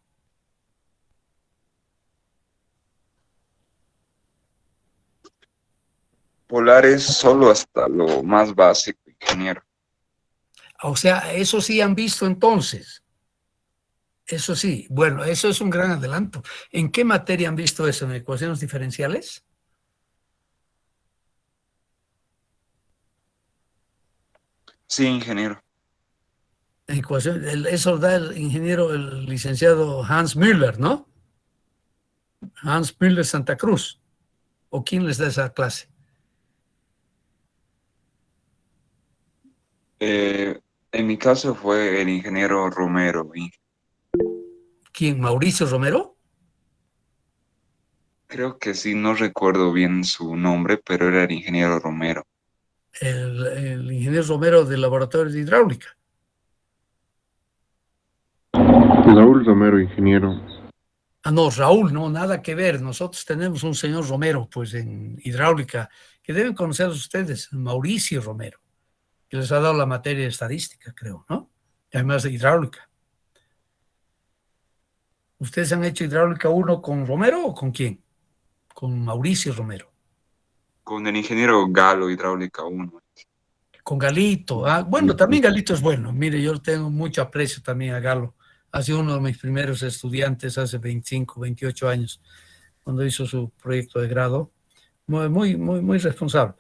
Polares solo hasta lo más básico, ingeniero. O sea, eso sí han visto entonces. Eso sí, bueno, eso es un gran adelanto. ¿En qué materia han visto eso? ¿En ecuaciones diferenciales? Sí, ingeniero. Eso da el ingeniero, el licenciado Hans Müller, ¿no? Hans Müller Santa Cruz. ¿O quién les da esa clase? En mi caso fue el ingeniero Romero. ¿Quién? ¿Mauricio Romero? Creo que sí, no recuerdo bien su nombre, pero era el ingeniero Romero. El ingeniero Romero del Laboratorio de Hidráulica. Raúl Romero, ingeniero. Ah, no, Raúl, no, nada que ver. Nosotros tenemos un señor Romero, pues en hidráulica, que deben conocer ustedes, Mauricio Romero, que les ha dado la materia de estadística, creo, ¿no? Y además de hidráulica. ¿Ustedes han hecho hidráulica 1 con Romero o con quién? Con Mauricio Romero. Con el ingeniero Galo, hidráulica 1. Con Galito. Ah, bueno, también Galito es bueno. Mire, yo tengo mucho aprecio también a Galo. Ha sido uno de mis primeros estudiantes hace 25, 28 años, cuando hizo su proyecto de grado. Muy responsable.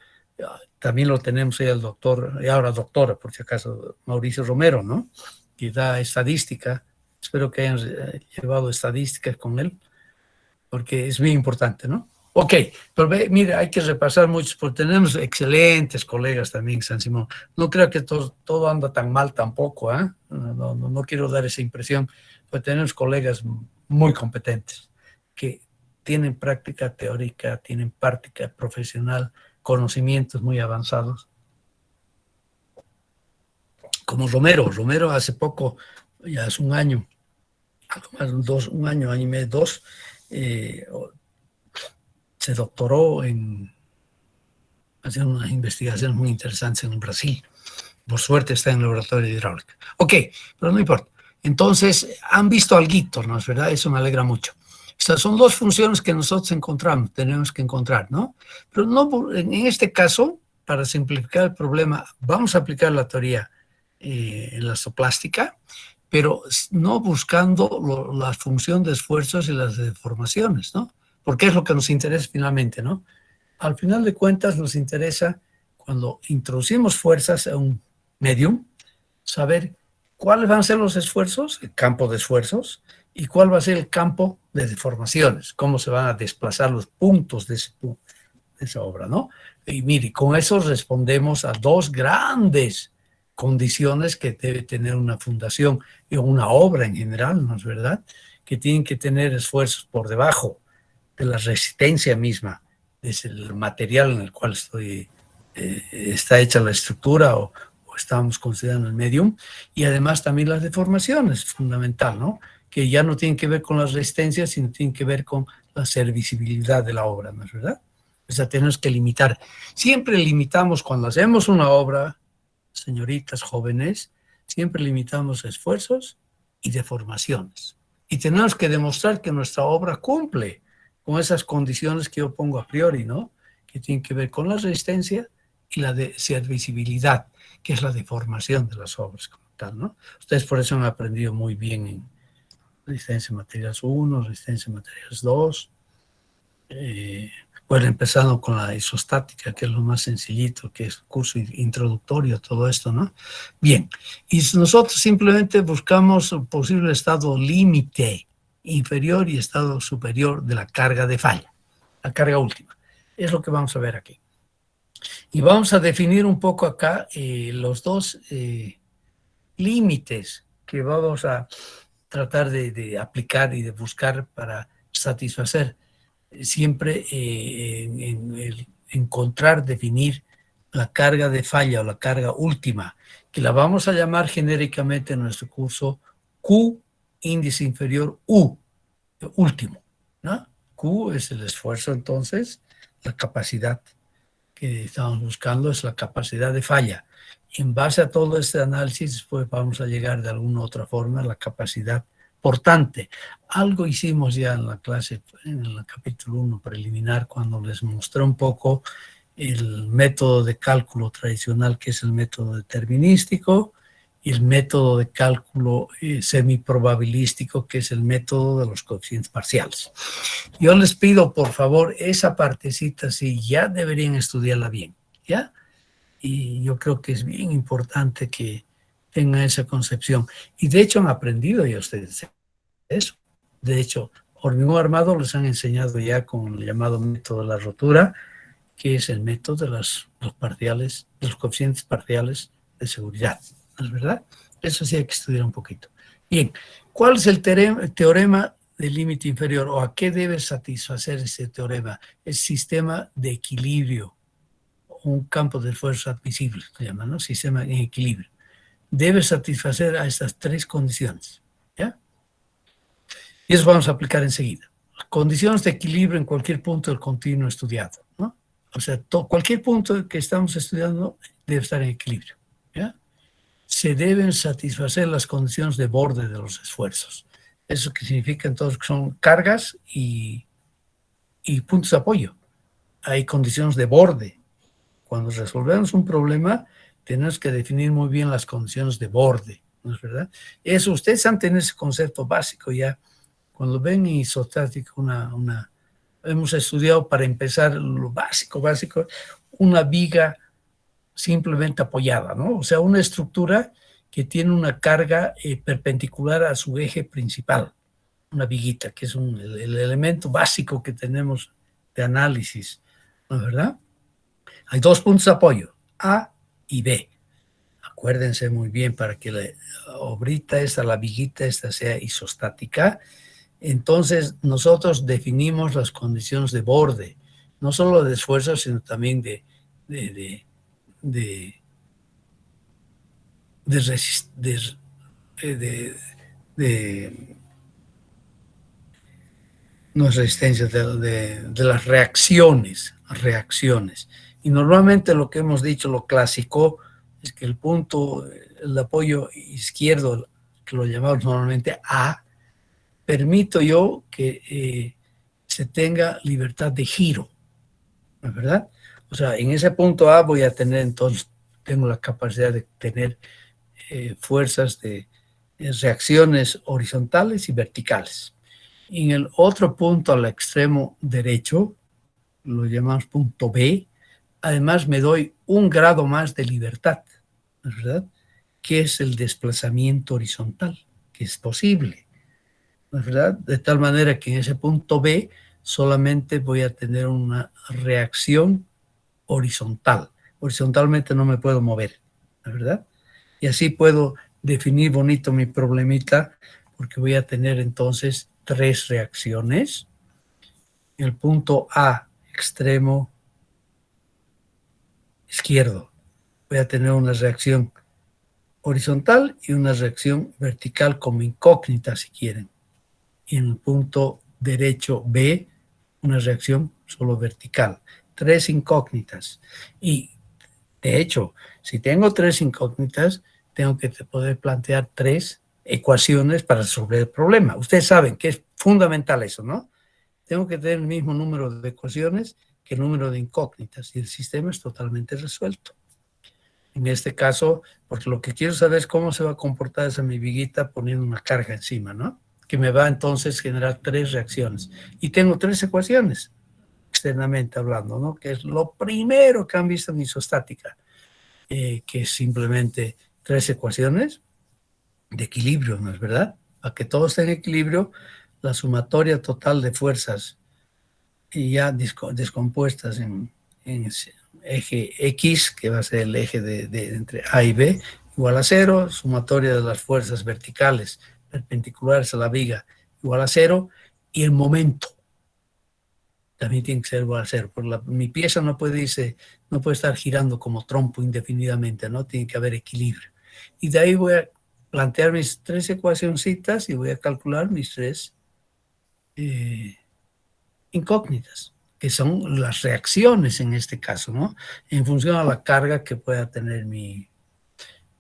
también lo tenemos ahí al doctor, y ahora doctora, por si acaso, Mauricio Romero, ¿no? Que da estadística. Espero que hayan llevado estadísticas con él, porque es muy importante, ¿no? Ok, pero mira, hay que repasar muchos, porque tenemos excelentes colegas también, San Simón. No creo que todo anda tan mal tampoco, ¿eh? No quiero dar esa impresión, pero tenemos colegas muy competentes, que tienen práctica teórica, tienen práctica profesional, conocimientos muy avanzados. Como Romero hace poco, ya hace un año, un año y medio, dos, se doctoró haciendo unas investigaciones muy interesantes en Brasil. Por suerte está en el laboratorio de hidráulica. Ok, pero no importa. Entonces, han visto alguito, ¿no es verdad? Eso me alegra mucho. Estas son dos funciones que nosotros tenemos que encontrar, ¿no? Pero no, en este caso, para simplificar el problema, vamos a aplicar la teoría elastoplástica, pero no buscando la función de esfuerzos y las deformaciones, ¿no? Porque es lo que nos interesa finalmente, ¿no? Al final de cuentas nos interesa, cuando introducimos fuerzas a un medium, saber cuáles van a ser los esfuerzos, el campo de esfuerzos, y cuál va a ser el campo de deformaciones, cómo se van a desplazar los puntos de esa obra, ¿no? Y mire, con eso respondemos a dos grandes condiciones que debe tener una fundación y una obra en general, ¿no es verdad? Que tienen que tener esfuerzos por debajo de la resistencia misma, es el material en el cual está hecha la estructura o estamos considerando el medium, y además también las deformaciones, fundamental, ¿no? Que ya no tienen que ver con las resistencias, sino tienen que ver con la servicibilidad de la obra, ¿no es verdad? O sea, tenemos que limitar. Siempre limitamos cuando hacemos una obra, señoritas jóvenes, siempre limitamos esfuerzos y deformaciones. Y tenemos que demostrar que nuestra obra cumple con esas condiciones que yo pongo a priori, ¿no? Que tienen que ver con la resistencia y la servicibilidad, que es la deformación de las obras como tal, ¿no? Ustedes por eso han aprendido muy bien en resistencia de materiales 1, resistencia de materiales 2, bueno, empezando con la isostática, que es lo más sencillito, que es curso introductorio, todo esto, ¿no? Bien, y nosotros simplemente buscamos un posible estado límite inferior y estado superior de la carga de falla, la carga última. Es lo que vamos a ver aquí. Y vamos a definir un poco acá los dos límites que vamos a tratar de aplicar y de buscar para satisfacer siempre encontrar, definir la carga de falla o la carga última, que la vamos a llamar genéricamente en nuestro curso Q, índice inferior U, último, ¿no? Q es el esfuerzo, entonces, la capacidad que estamos buscando es la capacidad de falla. Y en base a todo este análisis, después vamos a llegar de alguna u otra forma a la capacidad portante. Algo hicimos ya en la clase, en el capítulo 1 preliminar, cuando les mostré un poco el método de cálculo tradicional, que es el método determinístico, y el método de cálculo semiprobabilístico, que es el método de los coeficientes parciales. Yo les pido, por favor, esa partecita, sí, ya deberían estudiarla bien, ¿ya? Y yo creo que es bien importante que tengan esa concepción. Y de hecho han aprendido ya ustedes eso. De hecho, hormigón armado les han enseñado ya con el llamado método de la rotura, que es el método de los parciales, de los coeficientes parciales de seguridad. ¿No es verdad? Eso sí hay que estudiar un poquito. Bien, ¿cuál es el teorema del límite inferior o a qué debe satisfacer ese teorema? El sistema de equilibrio, un campo de fuerza admisible, se llama, ¿no? Sistema en equilibrio. Debe satisfacer a estas tres condiciones, ¿ya? Y eso vamos a aplicar enseguida. Condiciones de equilibrio en cualquier punto del continuo estudiado, ¿no? O sea, cualquier punto que estamos estudiando debe estar en equilibrio, ¿ya? Se deben satisfacer las condiciones de borde de los esfuerzos. Eso que significa entonces que son cargas y puntos de apoyo. Hay condiciones de borde. Cuando resolvemos un problema, tenemos que definir muy bien las condiciones de borde, ¿no es verdad? Eso, ustedes han tenido ese concepto básico ya. Cuando ven isostática, hemos estudiado para empezar lo básico, una viga simplemente apoyada, ¿no? O sea, una estructura que tiene una carga perpendicular a su eje principal, una viguita, que es el elemento básico que tenemos de análisis, ¿no es verdad? Hay dos puntos de apoyo, A y B. Acuérdense muy bien para que la obrita esta, la viguita esta sea isostática. Entonces nosotros definimos las condiciones de borde, no solo de esfuerzo, sino también de no es resistencia, de las reacciones. Y normalmente lo que hemos dicho, lo clásico, es que el punto, el apoyo izquierdo, que lo llamamos normalmente A, permito yo que se tenga libertad de giro, ¿no es verdad? O sea, en ese punto A voy a tener, entonces, tengo la capacidad de tener fuerzas de reacciones horizontales y verticales. En el otro punto al extremo derecho, lo llamamos punto B, además me doy un grado más de libertad, ¿no es verdad? Que es el desplazamiento horizontal, que es posible, ¿no es verdad? De tal manera que en ese punto B solamente voy a tener una reacción horizontal. Horizontalmente no me puedo mover, ¿no es verdad? Y así puedo definir bonito mi problemita, porque voy a tener entonces 3 reacciones. El punto A, extremo izquierdo, voy a tener una reacción horizontal y una reacción vertical como incógnita, si quieren. Y en el punto derecho B, una reacción solo vertical. 3 incógnitas. Y, de hecho, si tengo 3 incógnitas, tengo que poder plantear 3 ecuaciones para resolver el problema. Ustedes saben que es fundamental eso, ¿no? Tengo que tener el mismo número de ecuaciones que el número de incógnitas y el sistema es totalmente resuelto. En este caso, porque lo que quiero saber es cómo se va a comportar esa mi viguita poniendo una carga encima, ¿no? Que me va entonces a generar 3 reacciones. Y tengo 3 ecuaciones, externamente hablando, ¿no? Que es lo primero que han visto en isostática, que es simplemente 3 ecuaciones de equilibrio, ¿no es verdad? Para que todo esté en equilibrio, la sumatoria total de fuerzas y ya descompuestas en eje X, que va a ser el eje de entre A y B, igual a 0, sumatoria de las fuerzas verticales perpendiculares a la viga igual a 0, y el momento también tiene que ser igual a 0, porque mi pieza no puede estar girando como trompo indefinidamente, ¿no? Tiene que haber equilibrio. Y de ahí voy a plantear mis 3 ecuacioncitas y voy a calcular mis 3 incógnitas, que son las reacciones en este caso, ¿no? En función a la carga que pueda tener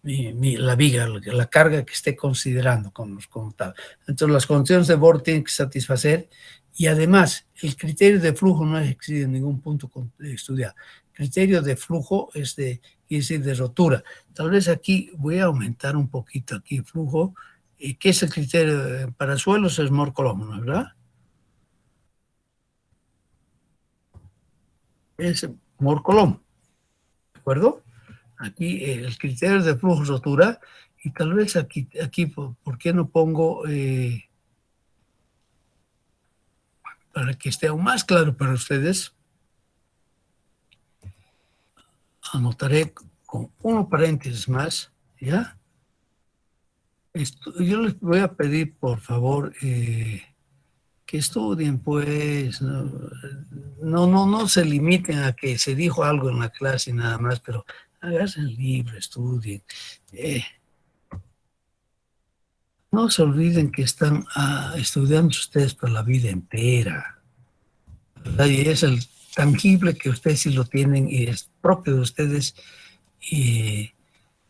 la viga, la carga que esté considerando como tal. Entonces las condiciones de borde tienen que satisfacer, y además el criterio de flujo no existe en ningún punto estudiado. El criterio de flujo es quiere decir de rotura. Tal vez aquí voy a aumentar un poquito aquí flujo. ¿Qué es el criterio para suelos? Es Mohr-Coulomb, ¿no es verdad? Es Mohr-Coulomb, ¿de acuerdo? Aquí el criterio de flujo rotura, y tal vez aquí ¿por qué no pongo, para que esté aún más claro para ustedes, anotaré con un paréntesis más, ¿ya? Yo les voy a pedir, por favor, que estudien, pues, no se limiten a que se dijo algo en la clase y nada más, pero háganse el libro, estudien. No se olviden que están estudiando ustedes por la vida entera, ¿verdad? Y es el tangible que ustedes sí lo tienen y es propio de ustedes. Y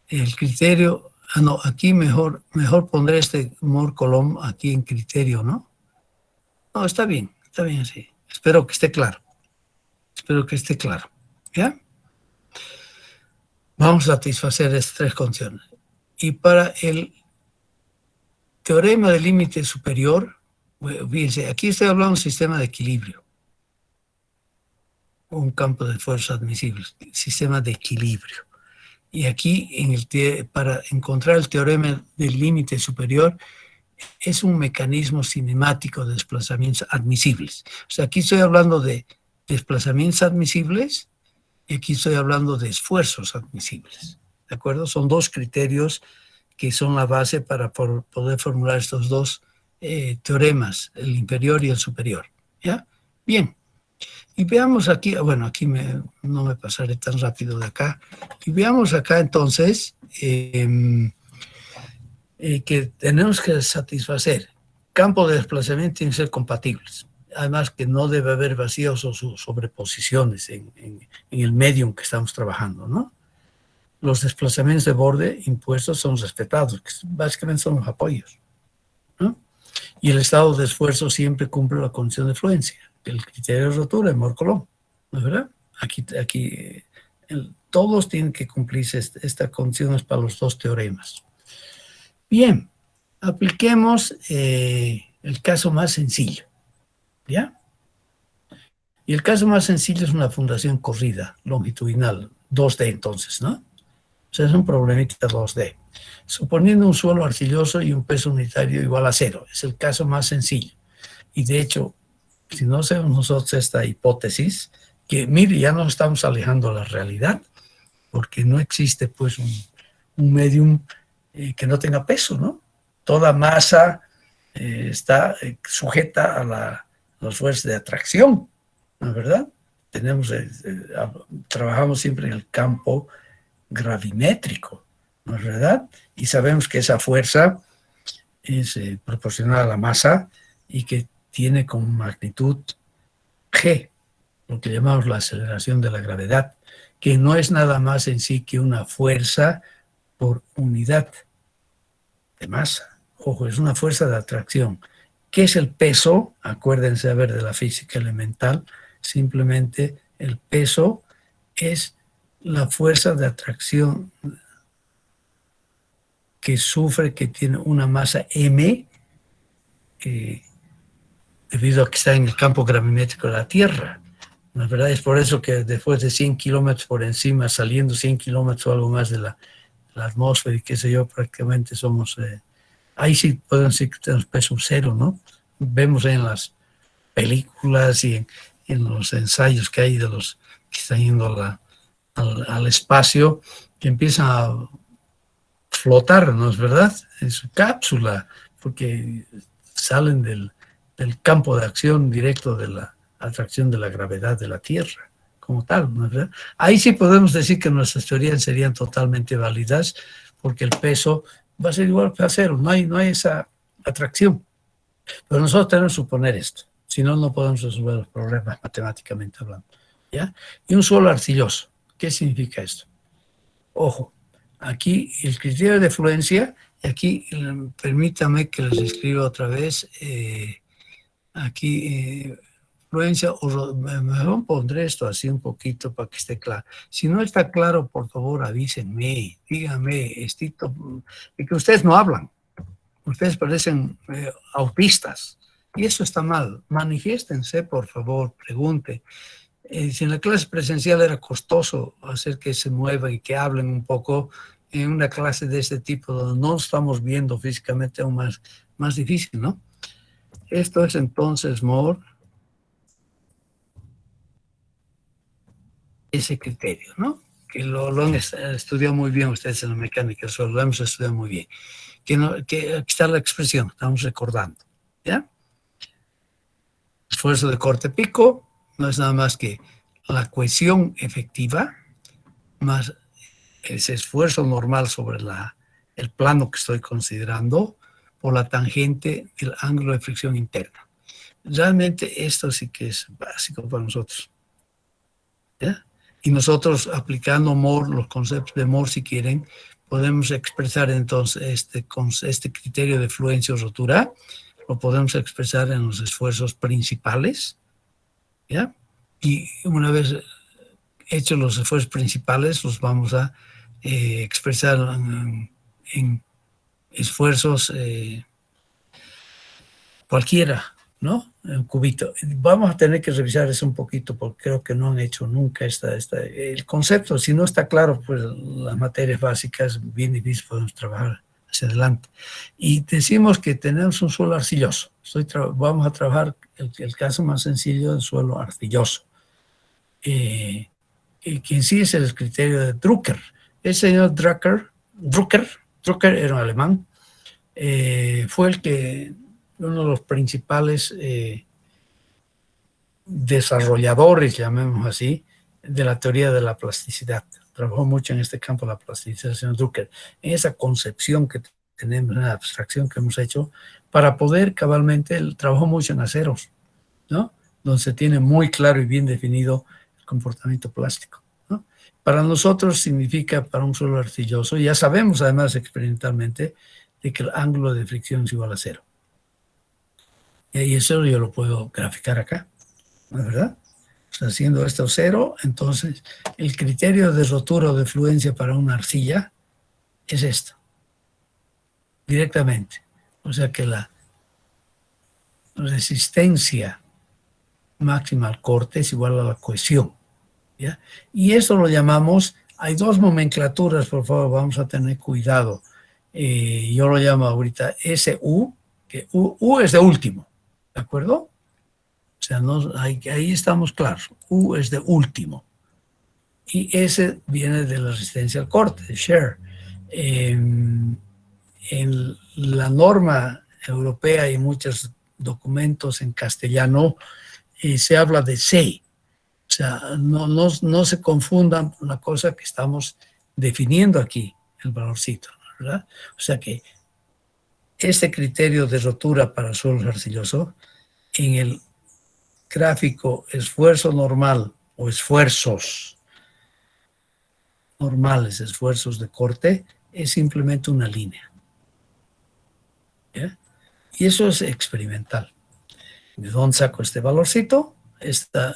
el criterio, no, aquí mejor pondré este Mohr-Coulomb aquí en criterio, ¿no? No, está bien así. Espero que esté claro. ¿Ya? Vamos a satisfacer estas 3 condiciones. Y para el teorema del límite superior, fíjense, aquí estoy hablando de un sistema de equilibrio, un campo de fuerza admisible, sistema de equilibrio. Y aquí, para encontrar el teorema del límite superior, es un mecanismo cinemático de desplazamientos admisibles. O sea, aquí estoy hablando de desplazamientos admisibles y aquí estoy hablando de esfuerzos admisibles. ¿De acuerdo? Son dos criterios que son la base para poder formular estos dos teoremas, el inferior y el superior. ¿Ya? Bien. Y veamos aquí, bueno, aquí no me pasaré tan rápido de acá. Y veamos acá entonces que tenemos que satisfacer. Campo de desplazamiento tienen que ser compatibles. Además que no debe haber vacíos o sobreposiciones en el medio en que estamos trabajando, ¿no? Los desplazamientos de borde impuestos son respetados, que básicamente son los apoyos, ¿no? Y el estado de esfuerzo siempre cumple la condición de fluencia. El criterio de rotura de Mohr-Coulomb, ¿no es verdad? Aquí todos tienen que cumplirse estas condiciones para los dos teoremas. Bien, apliquemos el caso más sencillo, ¿ya? Y el caso más sencillo es una fundación corrida, longitudinal, 2D entonces, ¿no? O sea, es un problemita 2D. Suponiendo un suelo arcilloso y un peso unitario igual a 0. Es el caso más sencillo. Y de hecho, si no hacemos nosotros esta hipótesis, que mire, ya nos estamos alejando de la realidad, porque no existe pues un medium que no tenga peso, ¿no? Toda masa está sujeta a las fuerzas de atracción, ¿no es verdad? Trabajamos siempre en el campo gravimétrico, ¿no es verdad? Y sabemos que esa fuerza es proporcional a la masa y que tiene como magnitud G, lo que llamamos la aceleración de la gravedad, que no es nada más en sí que una fuerza por unidad de masa. Ojo, es una fuerza de atracción. ¿Qué es el peso? Acuérdense a ver de la física elemental. Simplemente el peso es la fuerza de atracción que sufre, que tiene una masa m, debido a que está en el campo gravimétrico de la Tierra. La verdad es por eso que después de 100 kilómetros por encima, saliendo 100 kilómetros o algo más de la atmósfera y qué sé yo, prácticamente somos... ahí sí podemos decir que tenemos peso cero, ¿no? Vemos en las películas y en los ensayos que hay de los que están yendo al espacio, que empiezan a flotar, ¿no es verdad? En su cápsula, porque salen del campo de acción directo de la atracción de la gravedad de la Tierra, como tal, ¿no es verdad? Ahí sí podemos decir que nuestras teorías serían totalmente válidas, porque el peso va a ser igual que a cero, no hay esa atracción. Pero nosotros tenemos que suponer esto, si no, no podemos resolver los problemas matemáticamente hablando, ¿ya? Y un suelo arcilloso, ¿qué significa esto? Ojo, aquí el criterio de fluencia, y aquí permítame que les escriba otra vez, aquí fluencia, mejor pondré esto así un poquito para que esté claro. Si no está claro, por favor avísenme, díganme, que ustedes no hablan, ustedes parecen autistas, y eso está mal. Manifiéstense, por favor, pregunten. Si en la clase presencial era costoso hacer que se muevan y que hablen un poco, en una clase de este tipo donde no estamos viendo físicamente, aún más difícil, ¿no? Esto es entonces Mohr, ese criterio, ¿no? Que lo han estudiado muy bien ustedes en la mecánica, eso lo hemos estudiado muy bien. Que aquí está la expresión, estamos recordando, ¿ya? Esfuerzo de corte pico no es nada más que la cohesión efectiva más ese esfuerzo normal sobre el plano que estoy considerando por la tangente del ángulo de fricción interna. Realmente esto sí que es básico para nosotros, ¿ya? Y nosotros aplicando Mohr, los conceptos de Mohr si quieren, podemos expresar entonces este criterio de fluencia o rotura, lo podemos expresar en los esfuerzos principales, ¿ya? Y una vez hechos los esfuerzos principales, los vamos a expresar en esfuerzos cualquiera ¿no? Un cubito. Vamos a tener que revisar eso un poquito porque creo que no han hecho nunca el concepto. Si no está claro, pues las materias básicas, bien difícil podemos trabajar hacia adelante. Y decimos que tenemos un suelo arcilloso. Vamos a trabajar el caso más sencillo del suelo arcilloso. Que en sí es el criterio de Drucker. El señor Drucker era un alemán, fue uno de los principales desarrolladores, llamemos así, de la teoría de la plasticidad. Trabajó mucho en este campo de la plasticidad, el señor Drucker, en esa concepción que tenemos, en la abstracción que hemos hecho, para poder cabalmente, él trabajó mucho en aceros, ¿no? Donde se tiene muy claro y bien definido el comportamiento plástico, ¿no? Para nosotros significa, para un suelo arcilloso, ya sabemos además experimentalmente, de que el ángulo de fricción es igual a 0. Y eso yo lo puedo graficar acá, ¿no es verdad? O sea, haciendo esto 0, entonces el criterio de rotura o de fluencia para una arcilla es esto, directamente. O sea que la resistencia máxima al corte es igual a la cohesión, ¿ya? Y eso lo llamamos, hay dos nomenclaturas, por favor, vamos a tener cuidado. Yo lo llamo ahorita SU, que U es de último, ¿de acuerdo? O sea, ahí estamos claros. U es de último. Y S viene de la resistencia al corte, de Scher. En la norma europea y muchos documentos en castellano se habla de C. O sea, no se confundan con la cosa que estamos definiendo aquí, el valorcito, ¿verdad? O sea que este criterio de rotura para suelos arcillosos en el gráfico esfuerzo normal o esfuerzos normales, esfuerzos de corte, es simplemente una línea, ¿ya? Y eso es experimental. ¿De dónde saco este valorcito? Esta,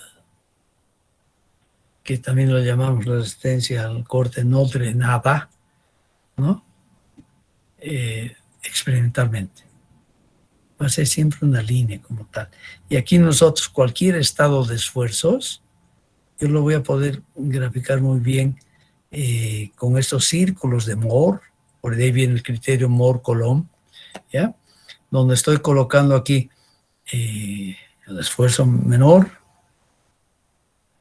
que también lo llamamos la resistencia al corte no drenada, ¿no? Experimentalmente. Va a ser siempre una línea como tal. Y aquí nosotros, cualquier estado de esfuerzos, yo lo voy a poder graficar muy bien con estos círculos de Moore, por ahí viene el criterio Moore-Coulomb, ¿ya? Donde estoy colocando aquí el esfuerzo menor,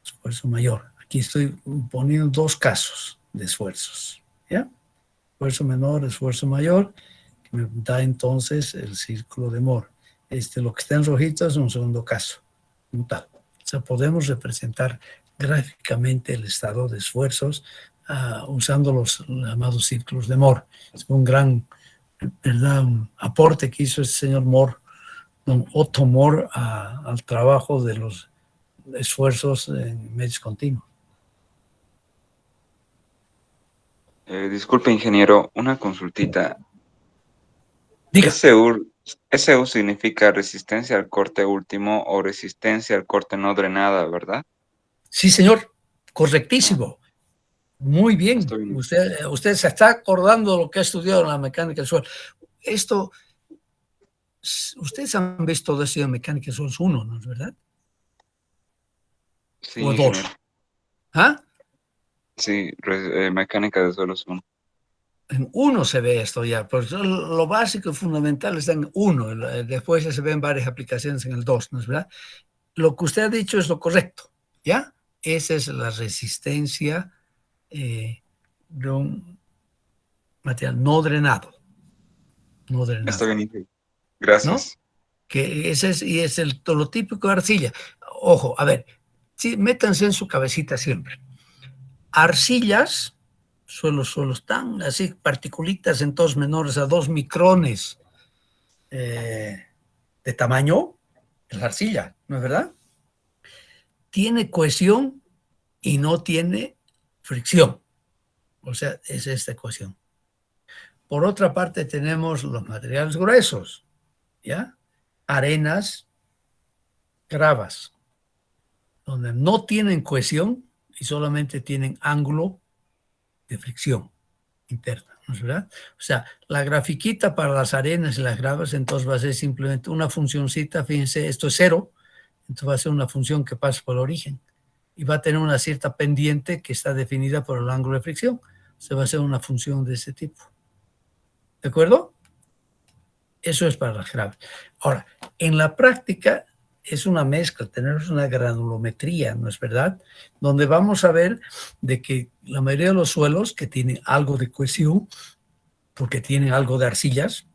esfuerzo mayor. Aquí estoy poniendo dos casos de esfuerzos, ¿ya? Esfuerzo menor, esfuerzo mayor, que me da entonces el círculo de Moore. Lo que está en rojito es un segundo caso, como tal. O sea, podemos representar gráficamente el estado de esfuerzos usando los llamados círculos de Moore. Es un gran, ¿verdad?, un aporte que hizo este señor Moore, don Otto Moore, al trabajo de los esfuerzos en medios continuos. Disculpe, ingeniero, una consultita. Diga. SU significa resistencia al corte último o resistencia al corte no drenada, ¿verdad? Sí, señor, correctísimo. Muy bien. Usted se está acordando de lo que ha estudiado en la mecánica del suelo. Ustedes han visto todo eso de mecánica del suelo 1, ¿no es verdad? Sí, o 2. ¿Ah? Sí, mecánica de suelos 1. En 1 se ve esto ya, pues lo básico y fundamental está en 1, después ya se ven varias aplicaciones en el 2, ¿no es verdad? Lo que usted ha dicho es lo correcto, ¿ya? Esa es la resistencia de un material no drenado. No drenado. Está bien, gracias. ¿No? Que ese es lo típico de arcilla. Ojo, a ver, sí, métanse en su cabecita siempre. Arcillas, suelos tan así, particulitas en tos menores a 2 micrones de tamaño, es la arcilla, ¿no es verdad? Tiene cohesión y no tiene fricción. O sea, es esta ecuación. Por otra parte, tenemos los materiales gruesos, ¿ya? Arenas, gravas, donde no tienen cohesión y solamente tienen ángulo de fricción interna. ¿no es verdad? O sea, la grafiquita para las arenas y las gravas, entonces va a ser simplemente una funcioncita, fíjense, esto es 0, entonces va a ser una función que pasa por el origen y va a tener una cierta pendiente que está definida por el ángulo de fricción. O sea, va a ser una función de ese tipo. ¿De acuerdo? Eso es para las graves. Ahora, en la práctica es una mezcla, tenemos una granulometría, ¿no es verdad? Donde vamos a ver de que la mayoría de los suelos que tienen algo de cohesión, porque tienen algo de arcillas,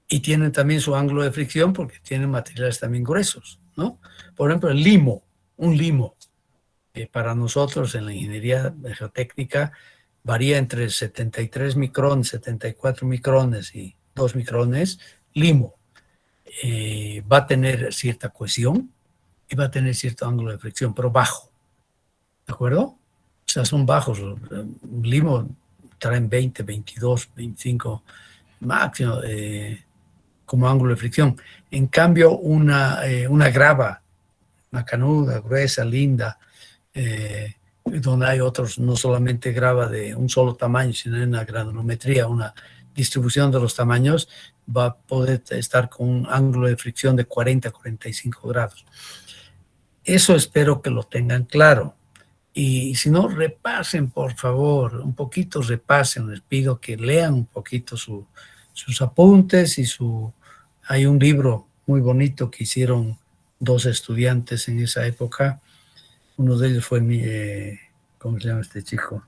y tienen también su ángulo de fricción porque tienen materiales también gruesos, ¿no? Por ejemplo, el limo, un limo, para nosotros en la ingeniería geotécnica varía entre 73 micrones, 74 micrones y 2 micrones, limo. Va a tener cierta cohesión y va a tener cierto ángulo de fricción, pero bajo, ¿de acuerdo? O sea, son bajos. Limo traen 20, 22, 25 máximo como ángulo de fricción. En cambio, una grava, una canuda, gruesa, linda, donde hay otros, no solamente grava de un solo tamaño, sino en una granulometría, una distribución de los tamaños, va a poder estar con un ángulo de fricción de 40 a 45 grados. Eso espero que lo tengan claro. Y si no, repasen, por favor, un poquito repasen. Les pido que lean un poquito sus apuntes y hay un libro muy bonito que hicieron 2 estudiantes en esa época. Uno de ellos fue, ¿cómo se llama este chico?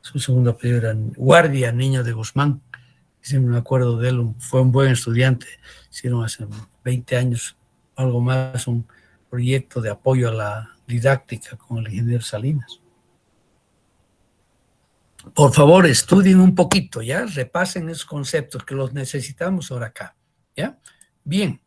Su segundo apellido era Guardia, Niño de Guzmán. Siempre me acuerdo de él, fue un buen estudiante. Hicieron hace 20 años, algo más, un proyecto de apoyo a la didáctica con el ingeniero Salinas. Por favor, estudien un poquito, ¿ya? Repasen esos conceptos que los necesitamos ahora acá, ¿ya? Bien.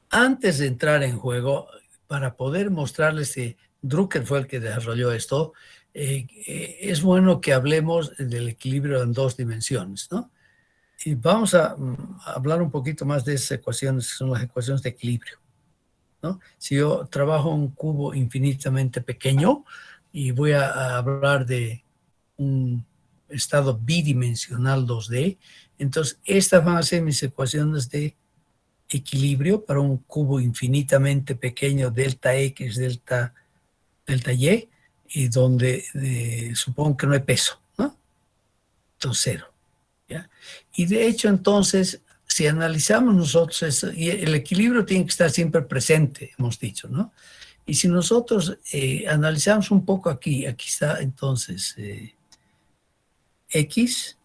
Antes de entrar en juego, para poder mostrarles que Drucker fue el que desarrolló esto, es bueno que hablemos del equilibrio en 2 dimensiones, ¿no? Y vamos a hablar un poquito más de esas ecuaciones, que son las ecuaciones de equilibrio, ¿no? Si yo trabajo un cubo infinitamente pequeño y voy a hablar de un estado bidimensional 2D, entonces estas van a ser mis ecuaciones de equilibrio para un cubo infinitamente pequeño, delta X, delta Y, donde supongo que no hay peso, ¿no? Entonces 0. ¿Ya? Y de hecho, entonces, si analizamos nosotros eso, y el equilibrio tiene que estar siempre presente, hemos dicho, ¿no? Y si nosotros analizamos un poco aquí está entonces X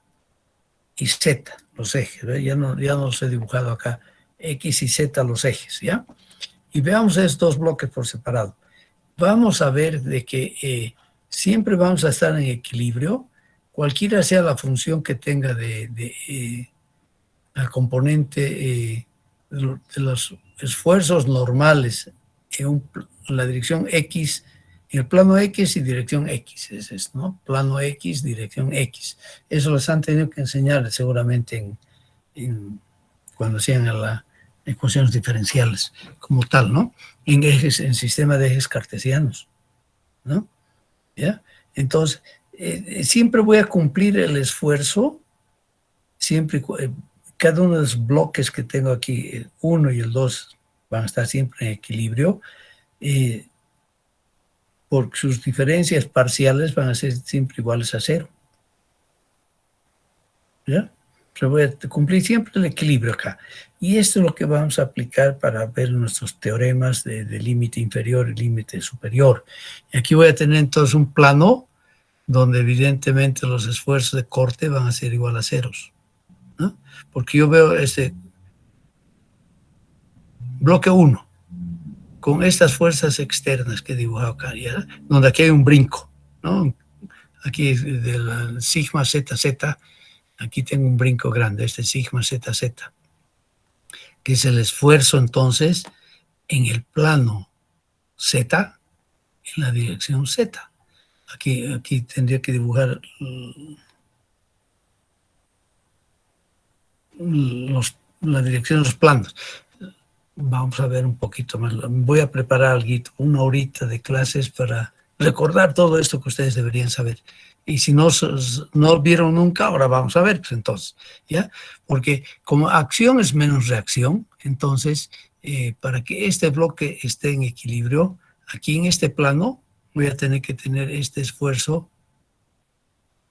y Z, los ejes, ¿verdad? Ya no los he dibujado acá, X y Z los ejes, ¿ya? Y veamos estos 2 bloques por separado. Vamos a ver de que siempre vamos a estar en equilibrio, cualquiera sea la función que tenga de la componente de los esfuerzos normales en la dirección X, en el plano X y dirección X, es ¿no? Plano X, dirección X. Eso les han tenido que enseñar seguramente cuando hacían las ecuaciones diferenciales como tal, ¿no? En sistema de ejes cartesianos, ¿no? ¿Ya? Entonces, siempre voy a cumplir el esfuerzo, siempre, cada uno de los bloques que tengo aquí, el 1 y el 2, van a estar siempre en equilibrio, porque sus diferencias parciales van a ser siempre iguales a 0. ¿Ya? O sea, voy a cumplir siempre el equilibrio acá. Y esto es lo que vamos a aplicar para ver nuestros teoremas de límite inferior y límite superior. Y aquí voy a tener entonces un plano donde evidentemente los esfuerzos de corte van a ser igual a 0, ¿no? Porque yo veo este bloque 1 con estas fuerzas externas que he dibujado acá, ¿ya? Donde aquí hay un brinco, ¿no? Aquí del sigma ZZ, aquí tengo un brinco grande, este sigma ZZ, que es el esfuerzo entonces en el plano Z, en la dirección Z. Aquí tendría que dibujar la dirección de los planos. Vamos a ver un poquito más. Voy a preparar algo, una horita de clases para recordar todo esto que ustedes deberían saber. Y si no vieron nunca, ahora vamos a ver, pues entonces, ¿ya? Porque como acción es menos reacción, entonces, para que este bloque esté en equilibrio, aquí en este plano voy a tener que tener este esfuerzo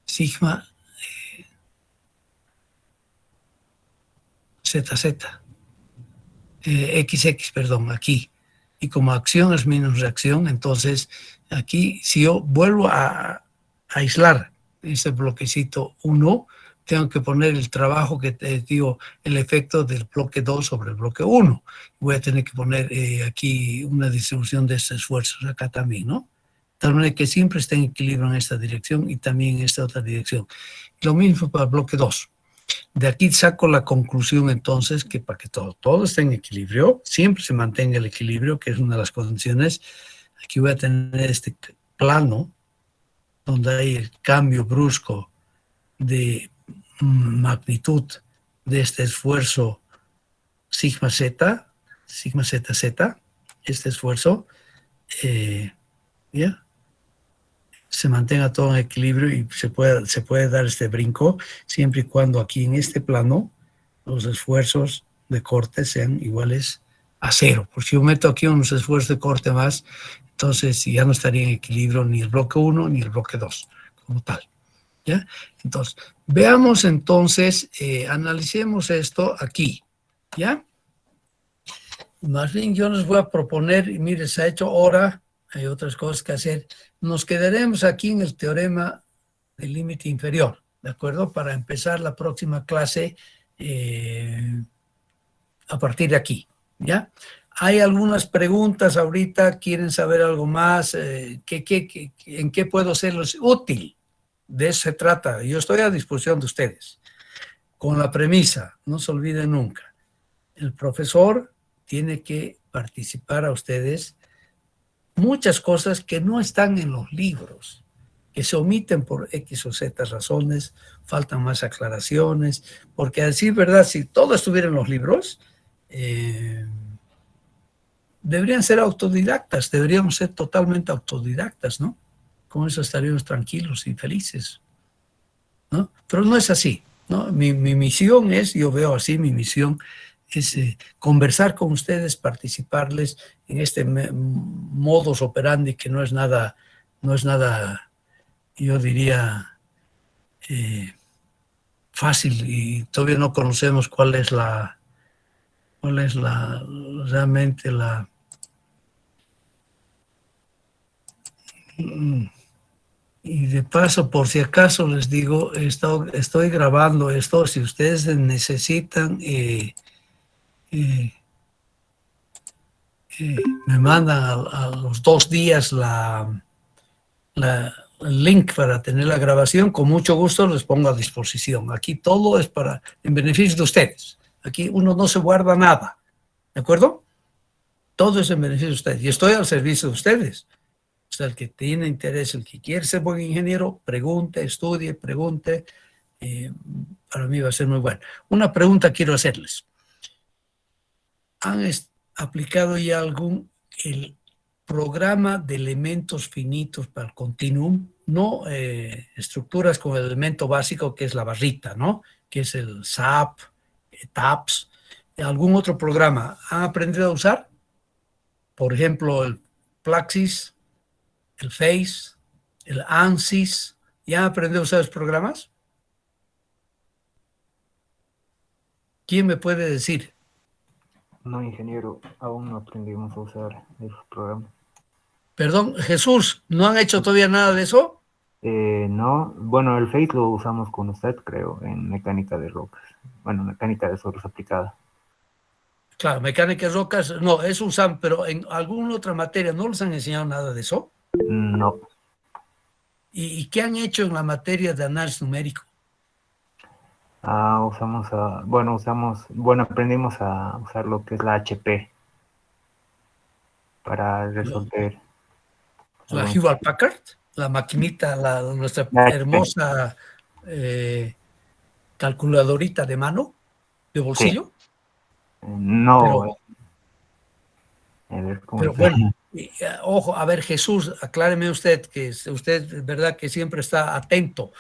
sigma ZZ, XX, perdón, aquí. Y como acción es menos reacción, entonces aquí si yo vuelvo a aislar este bloquecito 1, tengo que poner el trabajo que te digo, el efecto del bloque 2 sobre el bloque 1. Voy a tener que poner aquí una distribución de estos esfuerzos acá también, ¿no? De tal manera que siempre esté en equilibrio en esta dirección y también en esta otra dirección. Lo mismo para el bloque 2. De aquí saco la conclusión entonces que para que todo esté en equilibrio, siempre se mantenga el equilibrio, que es una de las condiciones. Aquí voy a tener este plano donde hay el cambio brusco de magnitud de este esfuerzo sigma z, sigma ZZ, este esfuerzo, ¿ya? Se mantenga todo en equilibrio y se puede dar este brinco siempre y cuando aquí en este plano los esfuerzos de corte sean iguales a 0. Porque si yo meto aquí unos esfuerzos de corte más, entonces ya no estaría en equilibrio ni el bloque 1 ni el bloque 2 como tal. ¿Ya? Entonces, veamos entonces, analicemos esto aquí. ¿Ya? Más bien yo les voy a proponer, y mire, se ha hecho hora, hay otras cosas que hacer. Nos quedaremos aquí en el teorema del límite inferior, ¿de acuerdo? Para empezar la próxima clase a partir de aquí, ¿ya? Hay algunas preguntas ahorita, ¿quieren saber algo más? ¿En qué puedo serles útil? De eso se trata. Yo estoy a disposición de ustedes. Con la premisa, no se olviden nunca, el profesor tiene que participar a ustedes muchas cosas que no están en los libros, que se omiten por X o Z razones, faltan más aclaraciones, porque a decir verdad, si todo estuviera en los libros, deberían ser autodidactas, deberíamos ser totalmente autodidactas, ¿no? Con eso estaríamos tranquilos y felices, ¿no? Pero no es así, ¿no? Mi misión es, yo veo así, mi misión es conversar con ustedes, participarles en este modus operandi que no es nada, yo diría, fácil, y todavía no conocemos cuál es realmente la... Y de paso, por si acaso les digo, estoy grabando esto, si ustedes necesitan... me mandan a los 2 días el link para tener la grabación, con mucho gusto les pongo a disposición. Aquí todo es en beneficio de ustedes. Aquí uno no se guarda nada, ¿de acuerdo? Todo es en beneficio de ustedes y estoy al servicio de ustedes. O sea, el que tiene interés, el que quiere ser buen ingeniero, pregunte, estudie, pregunte. Para mí va a ser muy bueno. Una pregunta quiero hacerles. ¿Han aplicado ya el programa de elementos finitos para el continuum? No estructuras con el elemento básico que es la barrita, ¿no? Que es el SAP, TAPS. ¿Algún otro programa han aprendido a usar? Por ejemplo, el Plaxis, el FACE, el ANSYS. ¿Ya han aprendido a usar los programas? ¿Quién me puede decir? No, ingeniero, aún no aprendimos a usar esos programas. Perdón, Jesús, ¿no han hecho todavía nada de eso? No, bueno, el FACE lo usamos con usted, creo, en mecánica de rocas. Bueno, mecánica de suelos aplicada. Claro, mecánica de rocas, no, eso usan, pero en alguna otra materia, ¿no les han enseñado nada de eso? No. ¿Y qué han hecho en la materia de análisis numérico? Aprendimos a usar lo que es la HP para resolver. La Hewlett Packard, la maquinita, nuestra hermosa calculadorita de mano, de bolsillo. Sí. No. Pero bueno, Ojo, a ver, Jesús, acláreme usted, que usted es verdad que siempre está atento.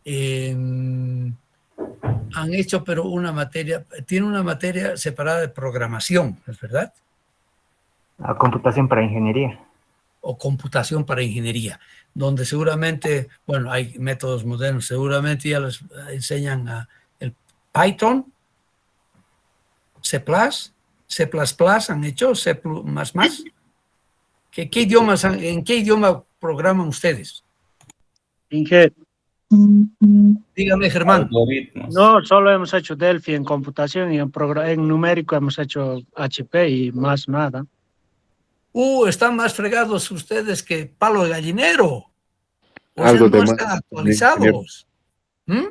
Han hecho, pero una materia, tiene una materia separada de programación, ¿es verdad? A computación para ingeniería. O computación para ingeniería, donde seguramente, bueno, hay métodos modernos, seguramente ya les enseñan el Python, C++, C++, han hecho C++. ¿Qué idiomas, en qué idioma programan ustedes? ¿En qué? Dígame, Germán. Algoritmos. No, solo hemos hecho Delphi en computación y en numérico hemos hecho HP y más nada. Están más fregados ustedes que palo de gallinero. O sea, Algo no de más, están actualizados. ¿Mm?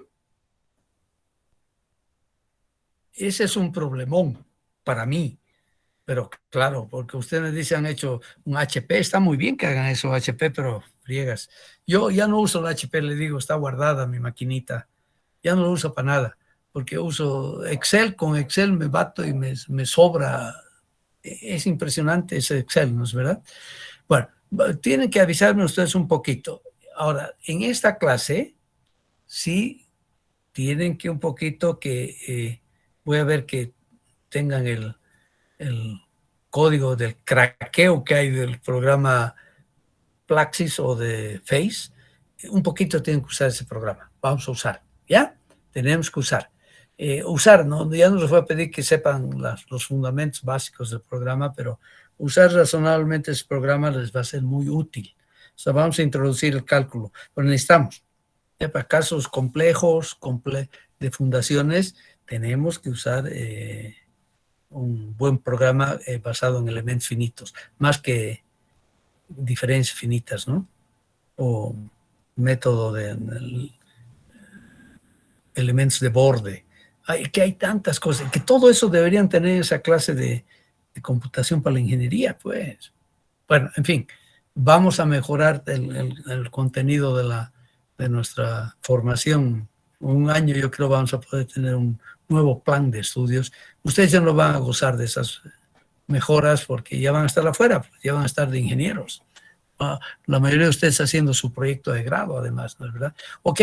Ese es un problemón para mí. Pero claro, porque ustedes me dicen han hecho un HP, está muy bien que hagan eso HP, pero friegas. Yo ya no uso el HP, le digo, está guardada mi maquinita. Ya no lo uso para nada, porque uso Excel, con Excel me bato y me sobra. Es impresionante ese Excel, ¿no es verdad? Bueno, tienen que avisarme ustedes un poquito. Ahora, en esta clase, sí tienen que un poquito que, voy a ver que tengan el código del craqueo que hay del programa Plaxis o de Face. Un poquito tienen que usar ese programa. Vamos a usar, ¿ya? Tenemos que usar. ¿no? Ya no les voy a pedir que sepan los fundamentos básicos del programa, pero usar razonablemente ese programa les va a ser muy útil. O sea, vamos a introducir el cálculo, pero necesitamos, para casos complejos de fundaciones, tenemos que usar un buen programa basado en elementos finitos, más que diferencias finitas, ¿no? O método de elementos de borde. Que hay tantas cosas, que todo eso deberían tener esa clase de computación para la ingeniería, pues. Bueno, en fin, vamos a mejorar el contenido de nuestra formación. Un año yo creo vamos a poder tener un nuevo plan de estudios. Ustedes ya no van a gozar de esas mejoras porque ya van a estar afuera, ya van a estar de ingenieros. La mayoría de ustedes haciendo su proyecto de grado, además, ¿no es verdad? Ok,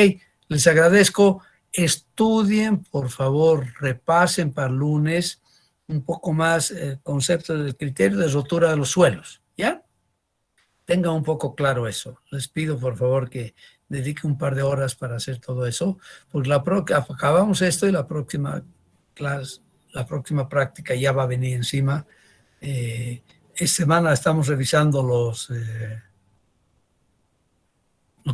les agradezco. Estudien, por favor, repasen para el lunes un poco más el concepto del criterio de rotura de los suelos, ¿ya? Tengan un poco claro eso. Les pido, por favor, que dediquen un par de horas para hacer todo eso, porque acabamos esto y la próxima clase, la próxima práctica ya va a venir encima. Esta semana estamos revisando lo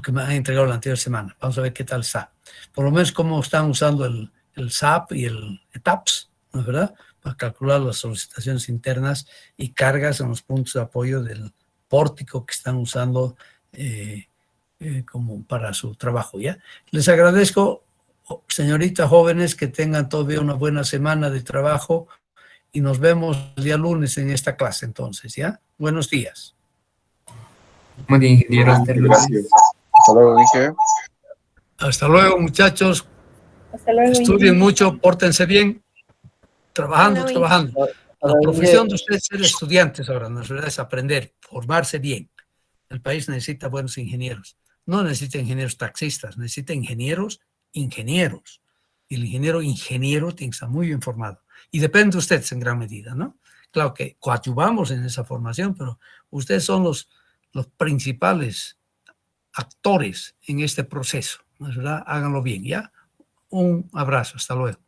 que me han entregado la anterior semana. Vamos a ver qué tal está. Por lo menos cómo están usando el SAP y el ETAPS, ¿no es verdad? Para calcular las solicitaciones internas y cargas en los puntos de apoyo del pórtico que están usando como para su trabajo, ¿ya? Les agradezco, señoritas jóvenes, que tengan todavía una buena semana de trabajo y nos vemos el día lunes en esta clase entonces, ¿ya? Buenos días. Muy bien, ingeniero. Hasta luego. Gracias. Hasta luego, Inge. Hasta luego, muchachos. Hasta luego. Estudien mucho, pórtense bien, trabajando. La profesión de ustedes es ser estudiantes ahora, ¿no es verdad? Es aprender, formarse bien. El país necesita buenos ingenieros. No necesita ingenieros taxistas, necesita ingenieros. Y el ingeniero tiene que estar muy bien formado. Y depende de ustedes en gran medida, ¿no? Claro que coadyuvamos en esa formación, pero ustedes son los principales actores en este proceso, ¿no es verdad? Háganlo bien, ¿ya? Un abrazo, hasta luego.